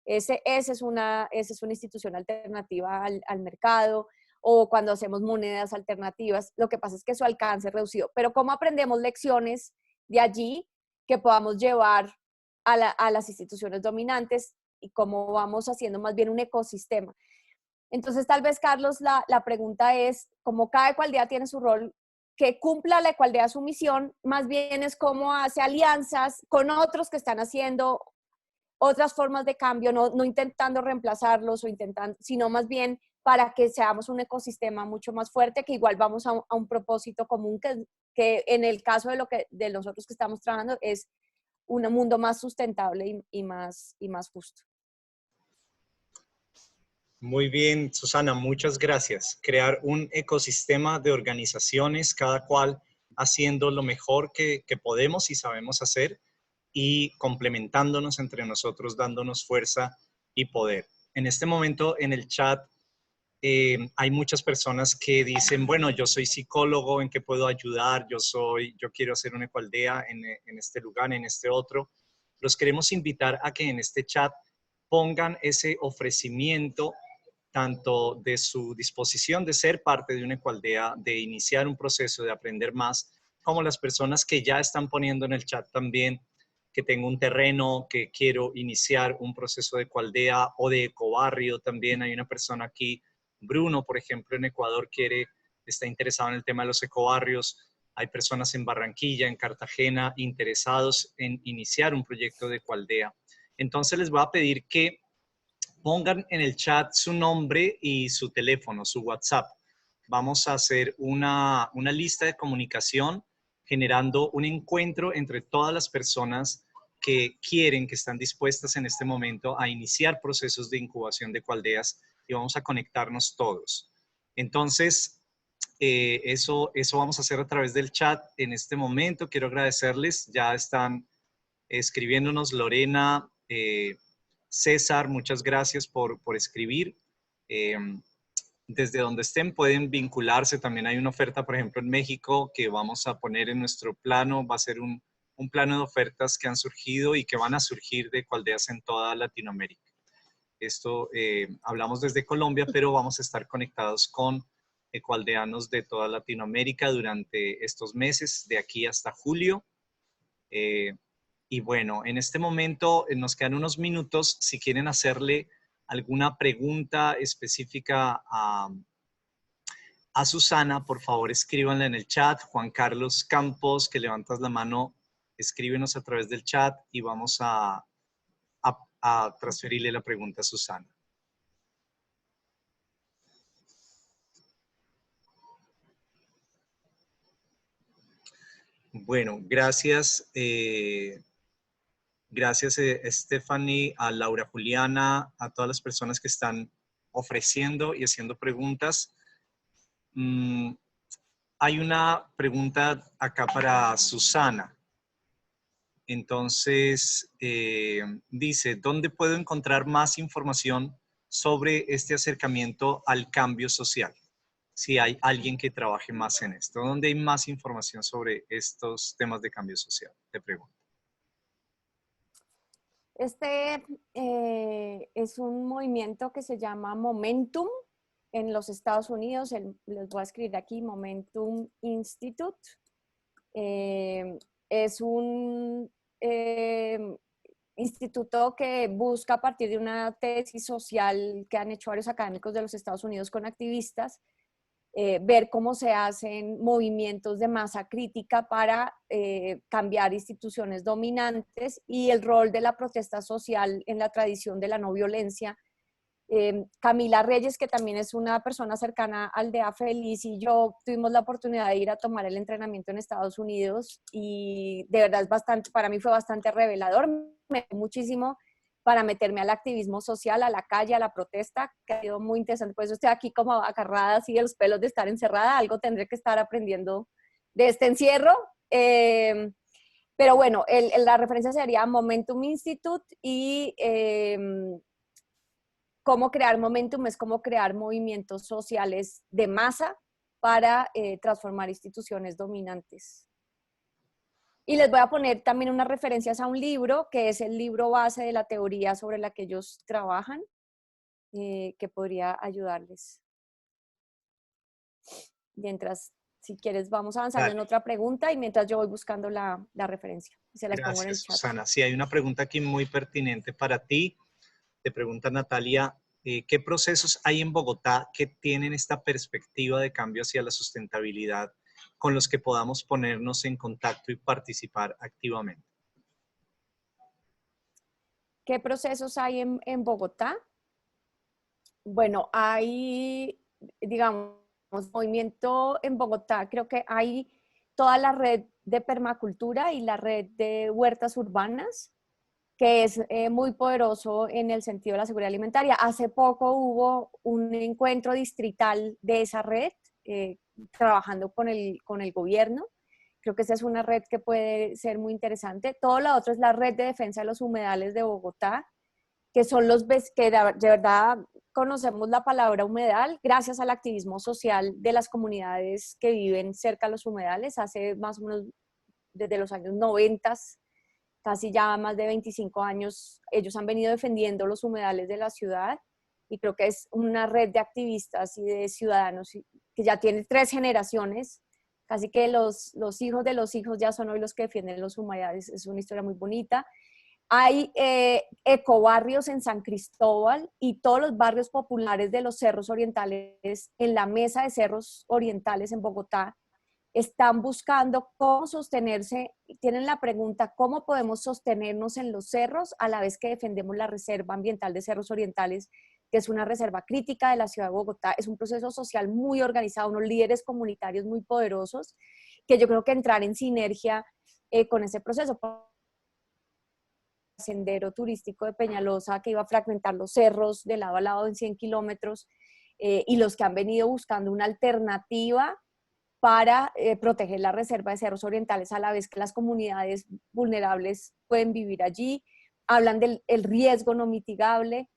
ese es una institución alternativa al mercado, o cuando hacemos monedas alternativas, lo que pasa es que su alcance es reducido. Pero ¿cómo aprendemos lecciones de allí que podamos llevar a las instituciones dominantes y cómo vamos haciendo más bien un ecosistema? Entonces, tal vez, Carlos, la pregunta es, como cada ecualdea tiene su rol, que cumpla la ecualdea su misión, más bien es cómo hace alianzas con otros que están haciendo otras formas de cambio, no intentando reemplazarlos o intentando, sino más bien para que seamos un ecosistema mucho más fuerte, que igual vamos a un propósito común, que en el caso de nosotros que estamos trabajando es un mundo más sustentable y más justo. Muy bien, Susana, muchas gracias. Crear un ecosistema de organizaciones, cada cual haciendo lo mejor que podemos y sabemos hacer y complementándonos entre nosotros, dándonos fuerza y poder. En este momento en el chat hay muchas personas que dicen, bueno, yo soy psicólogo, ¿en qué puedo ayudar? Yo quiero hacer una ecoaldea en este lugar, en este otro. Los queremos invitar a que en este chat pongan ese ofrecimiento tanto de su disposición de ser parte de una ecoaldea, de iniciar un proceso, de aprender más, como las personas que ya están poniendo en el chat también que tengo un terreno, que quiero iniciar un proceso de ecoaldea o de ecobarrio también. Hay una persona aquí, Bruno, por ejemplo, en Ecuador, está interesado en el tema de los ecobarrios. Hay personas en Barranquilla, en Cartagena, interesados en iniciar un proyecto de ecoaldea. Entonces les voy a pedir que pongan en el chat su nombre y su teléfono, su WhatsApp. Vamos a hacer una lista de comunicación generando un encuentro entre todas las personas que quieren, que están dispuestas en este momento a iniciar procesos de incubación de ecoaldeas y vamos a conectarnos todos. Entonces, eso vamos a hacer a través del chat en este momento. Quiero agradecerles, ya están escribiéndonos Lorena, César, muchas gracias por escribir. Desde donde estén pueden vincularse. También hay una oferta, por ejemplo, en México que vamos a poner en nuestro plano. Va a ser un plano de ofertas que han surgido y que van a surgir de ecoaldeas en toda Latinoamérica. Esto hablamos desde Colombia, pero vamos a estar conectados con ecoaldeanos de toda Latinoamérica durante estos meses, de aquí hasta julio. Y bueno, en este momento nos quedan unos minutos. Si quieren hacerle alguna pregunta específica a Susana, por favor escríbanla en el chat. Juan Carlos Campos, que levantas la mano, escríbenos a través del chat y vamos a transferirle la pregunta a Susana. Bueno, gracias. Gracias, Stephanie, a Laura Juliana, a todas las personas que están ofreciendo y haciendo preguntas. Hay una pregunta acá para Susana. Entonces, dice, ¿dónde puedo encontrar más información sobre este acercamiento al cambio social? Si hay alguien que trabaje más en esto, ¿dónde hay más información sobre estos temas de cambio social? Te pregunto. Este es un movimiento que se llama Momentum en los Estados Unidos. Les voy a escribir aquí, Momentum Institute. Es un instituto que busca a partir de una tesis social que han hecho varios académicos de los Estados Unidos con activistas, ver cómo se hacen movimientos de masa crítica para cambiar instituciones dominantes y el rol de la protesta social en la tradición de la no violencia. Camila Reyes, que también es una persona cercana al Aldea Feliz, y yo tuvimos la oportunidad de ir a tomar el entrenamiento en Estados Unidos y de verdad es bastante, para mí fue bastante revelador, me dio muchísimo para meterme al activismo social, a la calle, a la protesta, que ha sido muy interesante. Por eso estoy aquí como agarrada así de los pelos de estar encerrada, algo tendré que estar aprendiendo de este encierro. Pero bueno, la referencia sería Momentum Institute y cómo crear momentum es cómo crear movimientos sociales de masa para transformar instituciones dominantes. Y les voy a poner también unas referencias a un libro, que es el libro base de la teoría sobre la que ellos trabajan, que podría ayudarles. Mientras, si quieres, vamos avanzando en otra pregunta y mientras yo voy buscando la referencia. Se las pongo en el chat. Gracias, Susana. Sí, hay una pregunta aquí muy pertinente para ti. Te pregunta Natalia, ¿qué procesos hay en Bogotá que tienen esta perspectiva de cambio hacia la sustentabilidad con los que podamos ponernos en contacto y participar activamente? ¿Qué procesos hay en Bogotá? Bueno, hay, digamos, movimiento en Bogotá, creo que hay toda la red de permacultura y la red de huertas urbanas, que es muy poderoso en el sentido de la seguridad alimentaria. Hace poco hubo un encuentro distrital de esa red, trabajando con el gobierno. Creo que esa es una red que puede ser muy interesante. Todo lo otro es la red de defensa de los humedales de Bogotá, que son los que de verdad conocemos la palabra humedal gracias al activismo social de las comunidades que viven cerca de los humedales. Hace más o menos desde los años 90, casi ya más de 25 años, ellos han venido defendiendo los humedales de la ciudad y creo que es una red de activistas y de ciudadanos que ya tiene 3 generaciones, casi que los hijos de los hijos ya son hoy los que defienden los humedales. Es una historia muy bonita. Hay ecobarrios en San Cristóbal y todos los barrios populares de los cerros orientales, en la mesa de cerros orientales en Bogotá, están buscando cómo sostenerse, tienen la pregunta, ¿cómo podemos sostenernos en los cerros a la vez que defendemos la Reserva Ambiental de Cerros Orientales, que es una reserva crítica de la ciudad de Bogotá? Es un proceso social muy organizado, unos líderes comunitarios muy poderosos, que yo creo que entrar en sinergia con ese proceso. Sendero turístico de Peñalosa que iba a fragmentar los cerros de lado a lado en 100 kilómetros, y los que han venido buscando una alternativa para proteger la reserva de cerros orientales a la vez que las comunidades vulnerables pueden vivir allí. Hablan del riesgo no mitigable.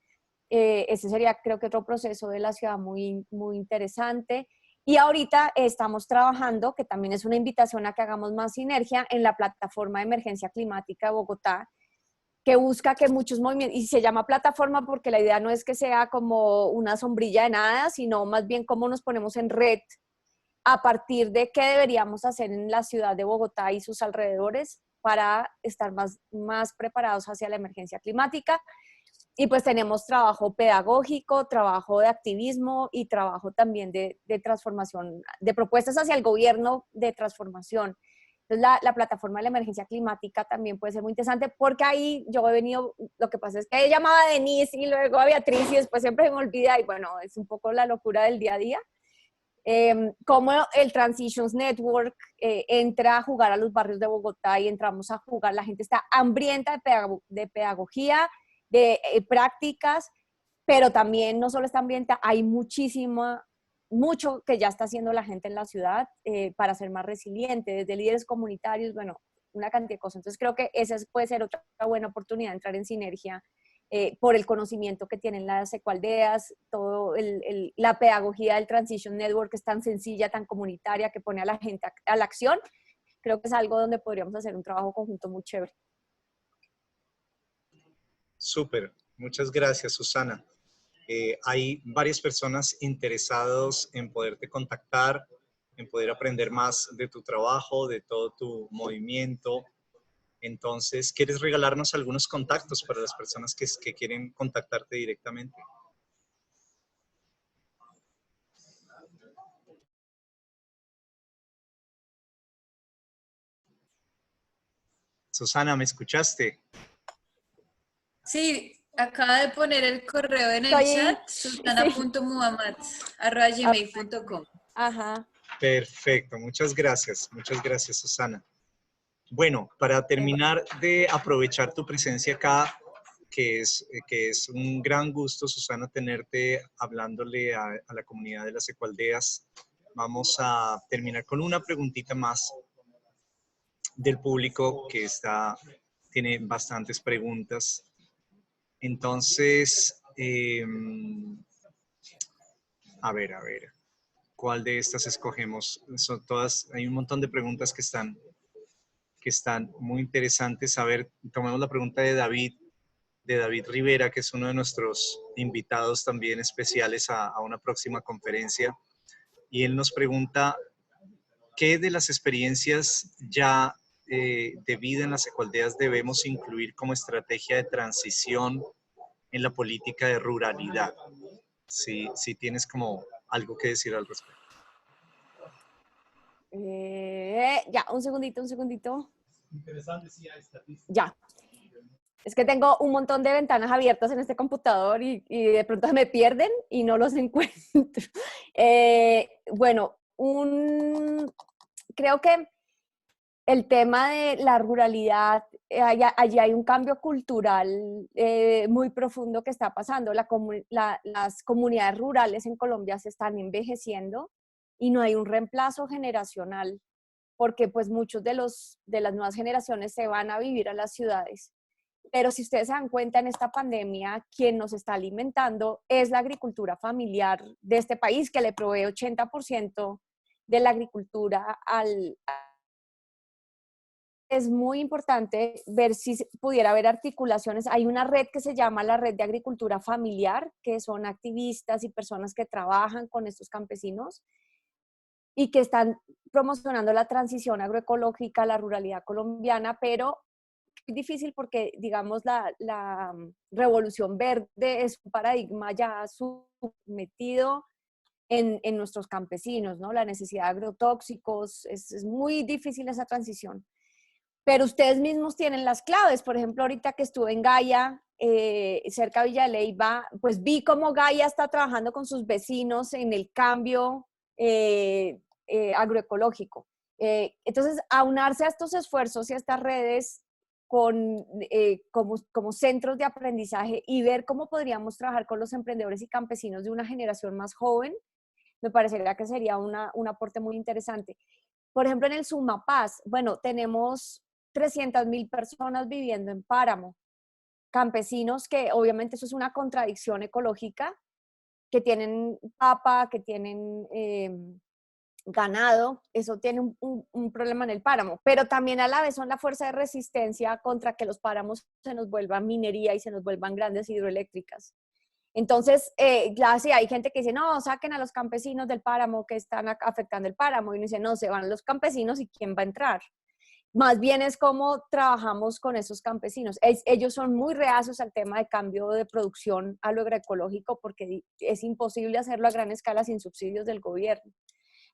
Ese sería, creo que, otro proceso de la ciudad muy, muy interesante. Y ahorita estamos trabajando, que también es una invitación a que hagamos más sinergia, en la plataforma de emergencia climática de Bogotá, que busca que muchos movimientos, y se llama plataforma porque la idea no es que sea como una sombrilla de nada, sino más bien cómo nos ponemos en red a partir de qué deberíamos hacer en la ciudad de Bogotá y sus alrededores para estar más preparados hacia la emergencia climática. Y pues tenemos trabajo pedagógico, trabajo de activismo y trabajo también de transformación, de propuestas hacia el gobierno de transformación. Entonces la plataforma de la emergencia climática también puede ser muy interesante porque ahí yo he venido, lo que pasa es que he llamado a Denise y luego a Beatriz y después siempre se me olvida y bueno, es un poco la locura del día a día. Cómo el Transitions Network entra a jugar a los barrios de Bogotá y entramos a jugar, la gente está hambrienta de pedagogía, de prácticas, pero también no solo está hambrienta, hay mucho que ya está haciendo la gente en la ciudad para ser más resiliente, desde líderes comunitarios, bueno, una cantidad de cosas. Entonces creo que esa puede ser otra buena oportunidad de entrar en sinergia por el conocimiento que tienen las ecoaldeas, todo la pedagogía del Transition Network, que es tan sencilla, tan comunitaria, que pone a la gente a la acción. Creo que es algo donde podríamos hacer un trabajo conjunto muy chévere. Súper, muchas gracias, Susana. Hay varias personas interesadas en poderte contactar, en poder aprender más de tu trabajo, de todo tu movimiento. Entonces, ¿quieres regalarnos algunos contactos para las personas que quieren contactarte directamente? Susana, ¿me escuchaste? Sí, acaba de poner el correo en el Estoy, chat, sí. susana.muhammad@gmail.com. Ajá. Perfecto, muchas gracias, Susana. Bueno, para terminar de aprovechar tu presencia acá, que es un gran gusto, Susana, tenerte hablándole a la comunidad de las Ecualdeas. Vamos a terminar con una preguntita más del público que tiene bastantes preguntas. Entonces, a ver, ¿cuál de estas escogemos? Son todas, hay un montón de preguntas que están muy interesantes. A ver, tomemos la pregunta de David Rivera, que es uno de nuestros invitados también especiales a una próxima conferencia. Y él nos pregunta, ¿qué de las experiencias ya de vida en las ecualdeas debemos incluir como estrategia de transición en la política de ruralidad? Si tienes como algo que decir al respecto. Ya, un segundito. Interesante, sí, hay estadísticas. Ya. Es que tengo un montón de ventanas abiertas en este computador y de pronto se me pierden y no los encuentro. Bueno, creo que el tema de la ruralidad, allí hay un cambio cultural muy profundo que está pasando. Las comunidades rurales en Colombia se están envejeciendo y no hay un reemplazo generacional porque pues muchos de las nuevas generaciones se van a vivir a las ciudades. Pero si ustedes se dan cuenta en esta pandemia, quien nos está alimentando es la agricultura familiar de este país, que le provee 80% de la agricultura es muy importante ver si pudiera haber articulaciones. Hay una red que se llama la Red de Agricultura Familiar, que son activistas y personas que trabajan con estos campesinos y que están promocionando la transición agroecológica, la ruralidad colombiana, pero es difícil porque, digamos, la revolución verde es un paradigma ya sometido en nuestros campesinos, ¿no? La necesidad de agrotóxicos, es muy difícil esa transición. Pero ustedes mismos tienen las claves. Por ejemplo, ahorita que estuve en Gaia, cerca de Villa de Leyva, pues vi cómo Gaia está trabajando con sus vecinos en el cambio agroecológico. Entonces, aunarse a estos esfuerzos y a estas redes como centros de aprendizaje y ver cómo podríamos trabajar con los emprendedores y campesinos de una generación más joven, me parecería que sería un aporte muy interesante. Por ejemplo, en el Sumapaz, bueno, tenemos 300.000 personas viviendo en páramo, campesinos que obviamente eso es una contradicción ecológica, que tienen papa, que tienen ganado, eso tiene un problema en el páramo, pero también a la vez son la fuerza de resistencia contra que los páramos se nos vuelvan minería y se nos vuelvan grandes hidroeléctricas. Entonces, claro, sí, hay gente que dice, no, saquen a los campesinos del páramo que están afectando el páramo, y uno dice, no, se van los campesinos y ¿quién va a entrar? Más bien es cómo trabajamos con esos campesinos. Ellos son muy reacios al tema de cambio de producción a lo agroecológico porque es imposible hacerlo a gran escala sin subsidios del gobierno.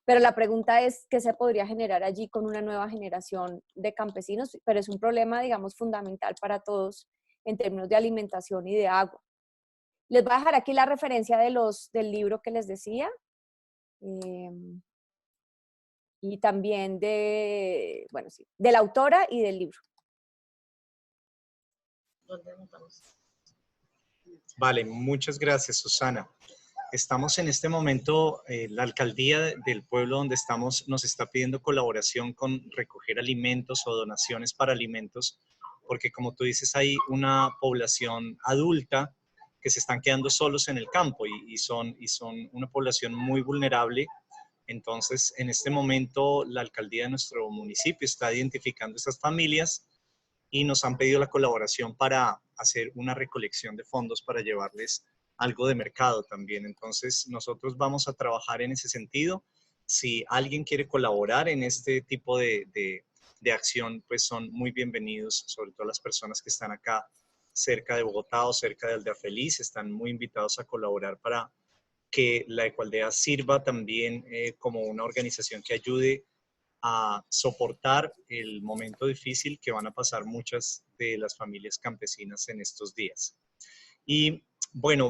Pero la pregunta es qué se podría generar allí con una nueva generación de campesinos, pero es un problema, digamos, fundamental para todos en términos de alimentación y de agua. Les voy a dejar aquí la referencia del libro que les decía. Y también bueno, sí, de la autora y del libro. Vale, muchas gracias, Susana. Estamos en este momento, la alcaldía del pueblo donde estamos nos está pidiendo colaboración con recoger alimentos o donaciones para alimentos, porque como tú dices, hay una población adulta que se están quedando solos en el campo y son una población muy vulnerable. Entonces, en este momento, la alcaldía de nuestro municipio está identificando esas familias y nos han pedido la colaboración para hacer una recolección de fondos para llevarles algo de mercado también. Entonces, nosotros vamos a trabajar en ese sentido. Si alguien quiere colaborar en este tipo de de acción, pues son muy bienvenidos, sobre todo las personas que están acá cerca de Bogotá o cerca de Aldea Feliz, están muy invitados a colaborar para que la Ecualdea sirva también como una organización que ayude a soportar el momento difícil que van a pasar muchas de las familias campesinas en estos días. Y bueno,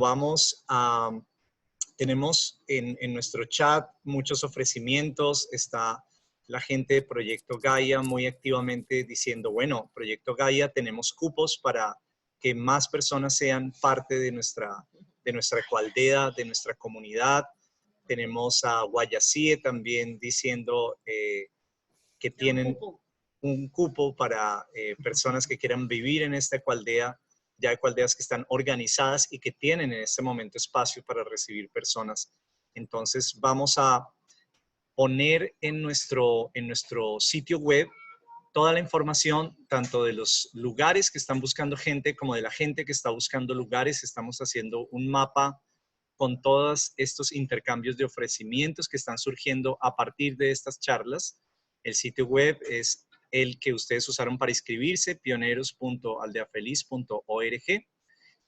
tenemos en nuestro chat muchos ofrecimientos, está la gente de Proyecto Gaia muy activamente diciendo, bueno, Proyecto Gaia tenemos cupos para que más personas sean parte de nuestra Ecualdea, de nuestra comunidad. Tenemos a Guayasie también diciendo que tienen un cupo para personas que quieran vivir en esta Ecualdea, ya Ecualdeas que están organizadas y que tienen en este momento espacio para recibir personas. Entonces vamos a poner en nuestro sitio web toda la información, tanto de los lugares que están buscando gente como de la gente que está buscando lugares. Estamos haciendo un mapa con todos estos intercambios de ofrecimientos que están surgiendo a partir de estas charlas. El sitio web es el que ustedes usaron para inscribirse, pioneros.aldeafeliz.org.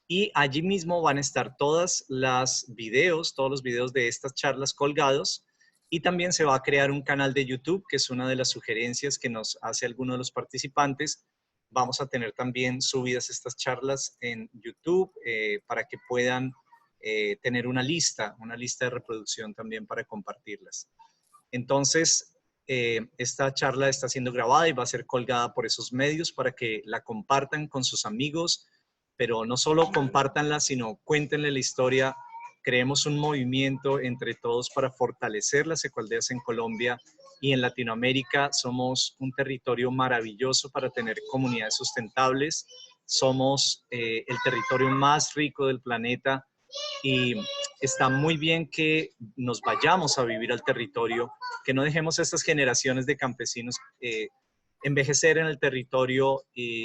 Y allí mismo van a estar todos los videos de estas charlas colgados. Y también se va a crear un canal de YouTube, que es una de las sugerencias que nos hace alguno de los participantes. Vamos a tener también subidas estas charlas en YouTube para que puedan tener una lista de reproducción también para compartirlas. Entonces, esta charla está siendo grabada y va a ser colgada por esos medios para que la compartan con sus amigos, pero no solo compártanla, sino cuéntenle la historia. Creemos un movimiento entre todos para fortalecer las ecualdeas en Colombia y en Latinoamérica. Somos un territorio maravilloso para tener comunidades sustentables. Somos el territorio más rico del planeta y está muy bien que nos vayamos a vivir al territorio, que no dejemos a estas generaciones de campesinos envejecer en el territorio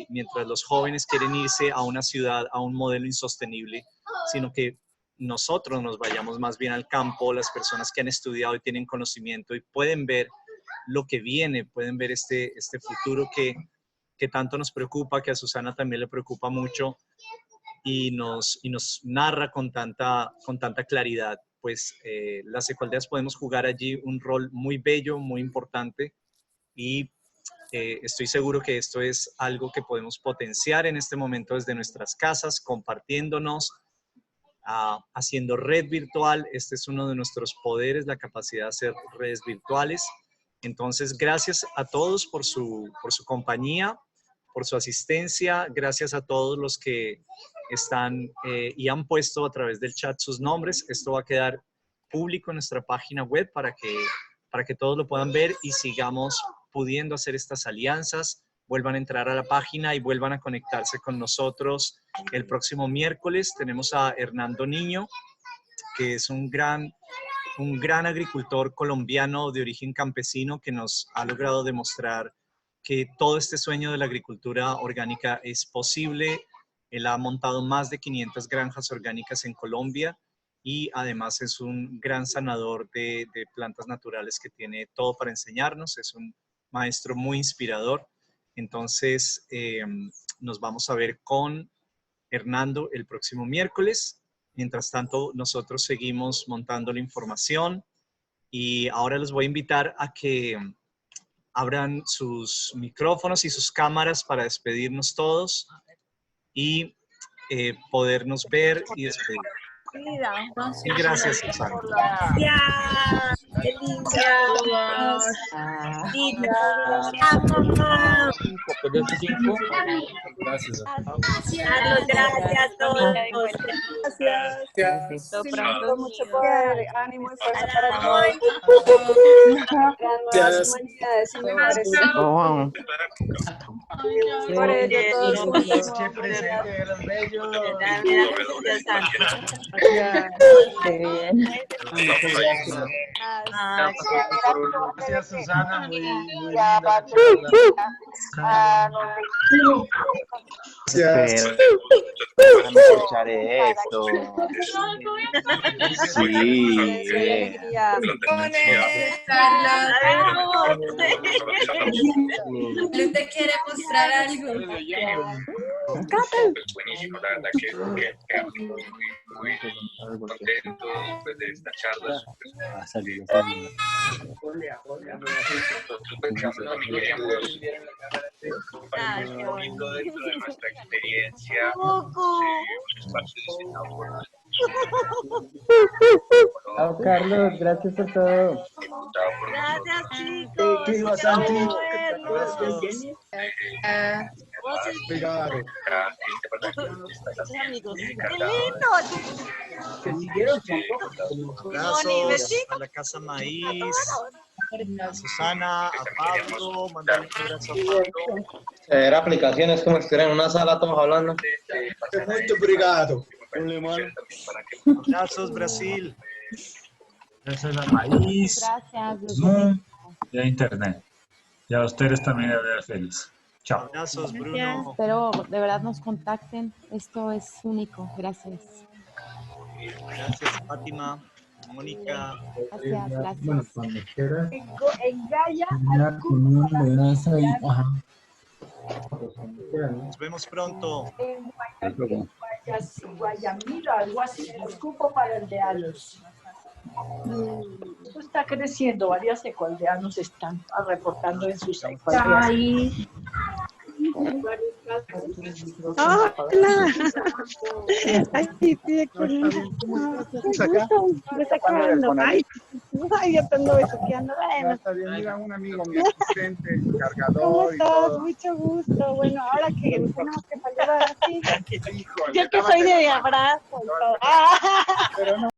mientras los jóvenes quieren irse a una ciudad, a un modelo insostenible, sino que nosotros nos vayamos más bien al campo, las personas que han estudiado y tienen conocimiento y pueden ver lo que viene, pueden ver este futuro que tanto nos preocupa, que a Susana también le preocupa mucho y nos narra con tanta claridad. Pues las ecualdeas podemos jugar allí un rol muy bello, muy importante y estoy seguro que esto es algo que podemos potenciar en este momento desde nuestras casas, compartiéndonos, haciendo red virtual. Este es uno de nuestros poderes, la capacidad de hacer redes virtuales. Entonces, gracias a todos por su compañía, por su asistencia. Gracias a todos los que están y han puesto a través del chat sus nombres. Esto va a quedar público en nuestra página web para que todos lo puedan ver y sigamos pudiendo hacer estas alianzas. Vuelvan a entrar a la página y vuelvan a conectarse con nosotros el próximo miércoles. Tenemos a Hernando Niño, que es un gran agricultor colombiano de origen campesino que nos ha logrado demostrar que todo este sueño de la agricultura orgánica es posible. Él ha montado más de 500 granjas orgánicas en Colombia y además es un gran sanador de plantas naturales que tiene todo para enseñarnos. Es un maestro muy inspirador. Entonces, nos vamos a ver con Hernando el próximo miércoles. Mientras tanto, nosotros seguimos montando la información y ahora los voy a invitar a que abran sus micrófonos y sus cámaras para despedirnos todos y podernos ver y despedir. Y gracias, Susana. Gracias. Carlos, gracias a todos. Gracias. Pronto, mucho poder, ánimo y fuerza para todos. Nuevas humanidades y mejores. Por ello, todos juntos. Qué bien. Gracias, Susana. Muy Gracias. Déjame escuchar esto. Sí, bien. Carlos, Lu te quiere mostrar algo. Buenísimo, la verdad que muy contento pues, de esta charla. Nosotros pensamos que queríamos compartir un poquito dentro de nuestra experiencia, un espacio diseñado por Chao, Carlos, gracias por todo. ejecutado por Gracias, nosotros. chicos. Amigos. Qué lindo. Abrazos a la Casa Maíz, a Susana, a Pablo, mandale un abrazo a Pablo. Ver aplicaciones como si estuvieran en una sala todos hablando. Muito obrigado. Abrazos, Brasil. Gracias a Maíz, Gracias. Zoom y a Internet. Y a ustedes también de ver feliz. Chao. Abrazos, Bruno. Espero de verdad nos contacten. Esto es único. Gracias. Gracias, Fátima, Mónica. Gracias. Bueno, cuando quieras, En Gaia, terminar con un pedazo ahí. Ajá. Nos vemos pronto. en Guayamiro, algo así, el cupo para aldeanos. Esto está creciendo, varias ecoaldeanos están reportando en sus ecoaldeas. Hola. Ay, sí, aquí. Me está acabando. Ay, yo te ando besuqueando. Bueno. Está bien, mira, un amigo, mi asistente, ¿Cómo cargador y estás? todo. Mucho gusto. Bueno, ahora que nos tenemos que saludar así. Yo que soy de abrazo y todo. Pero no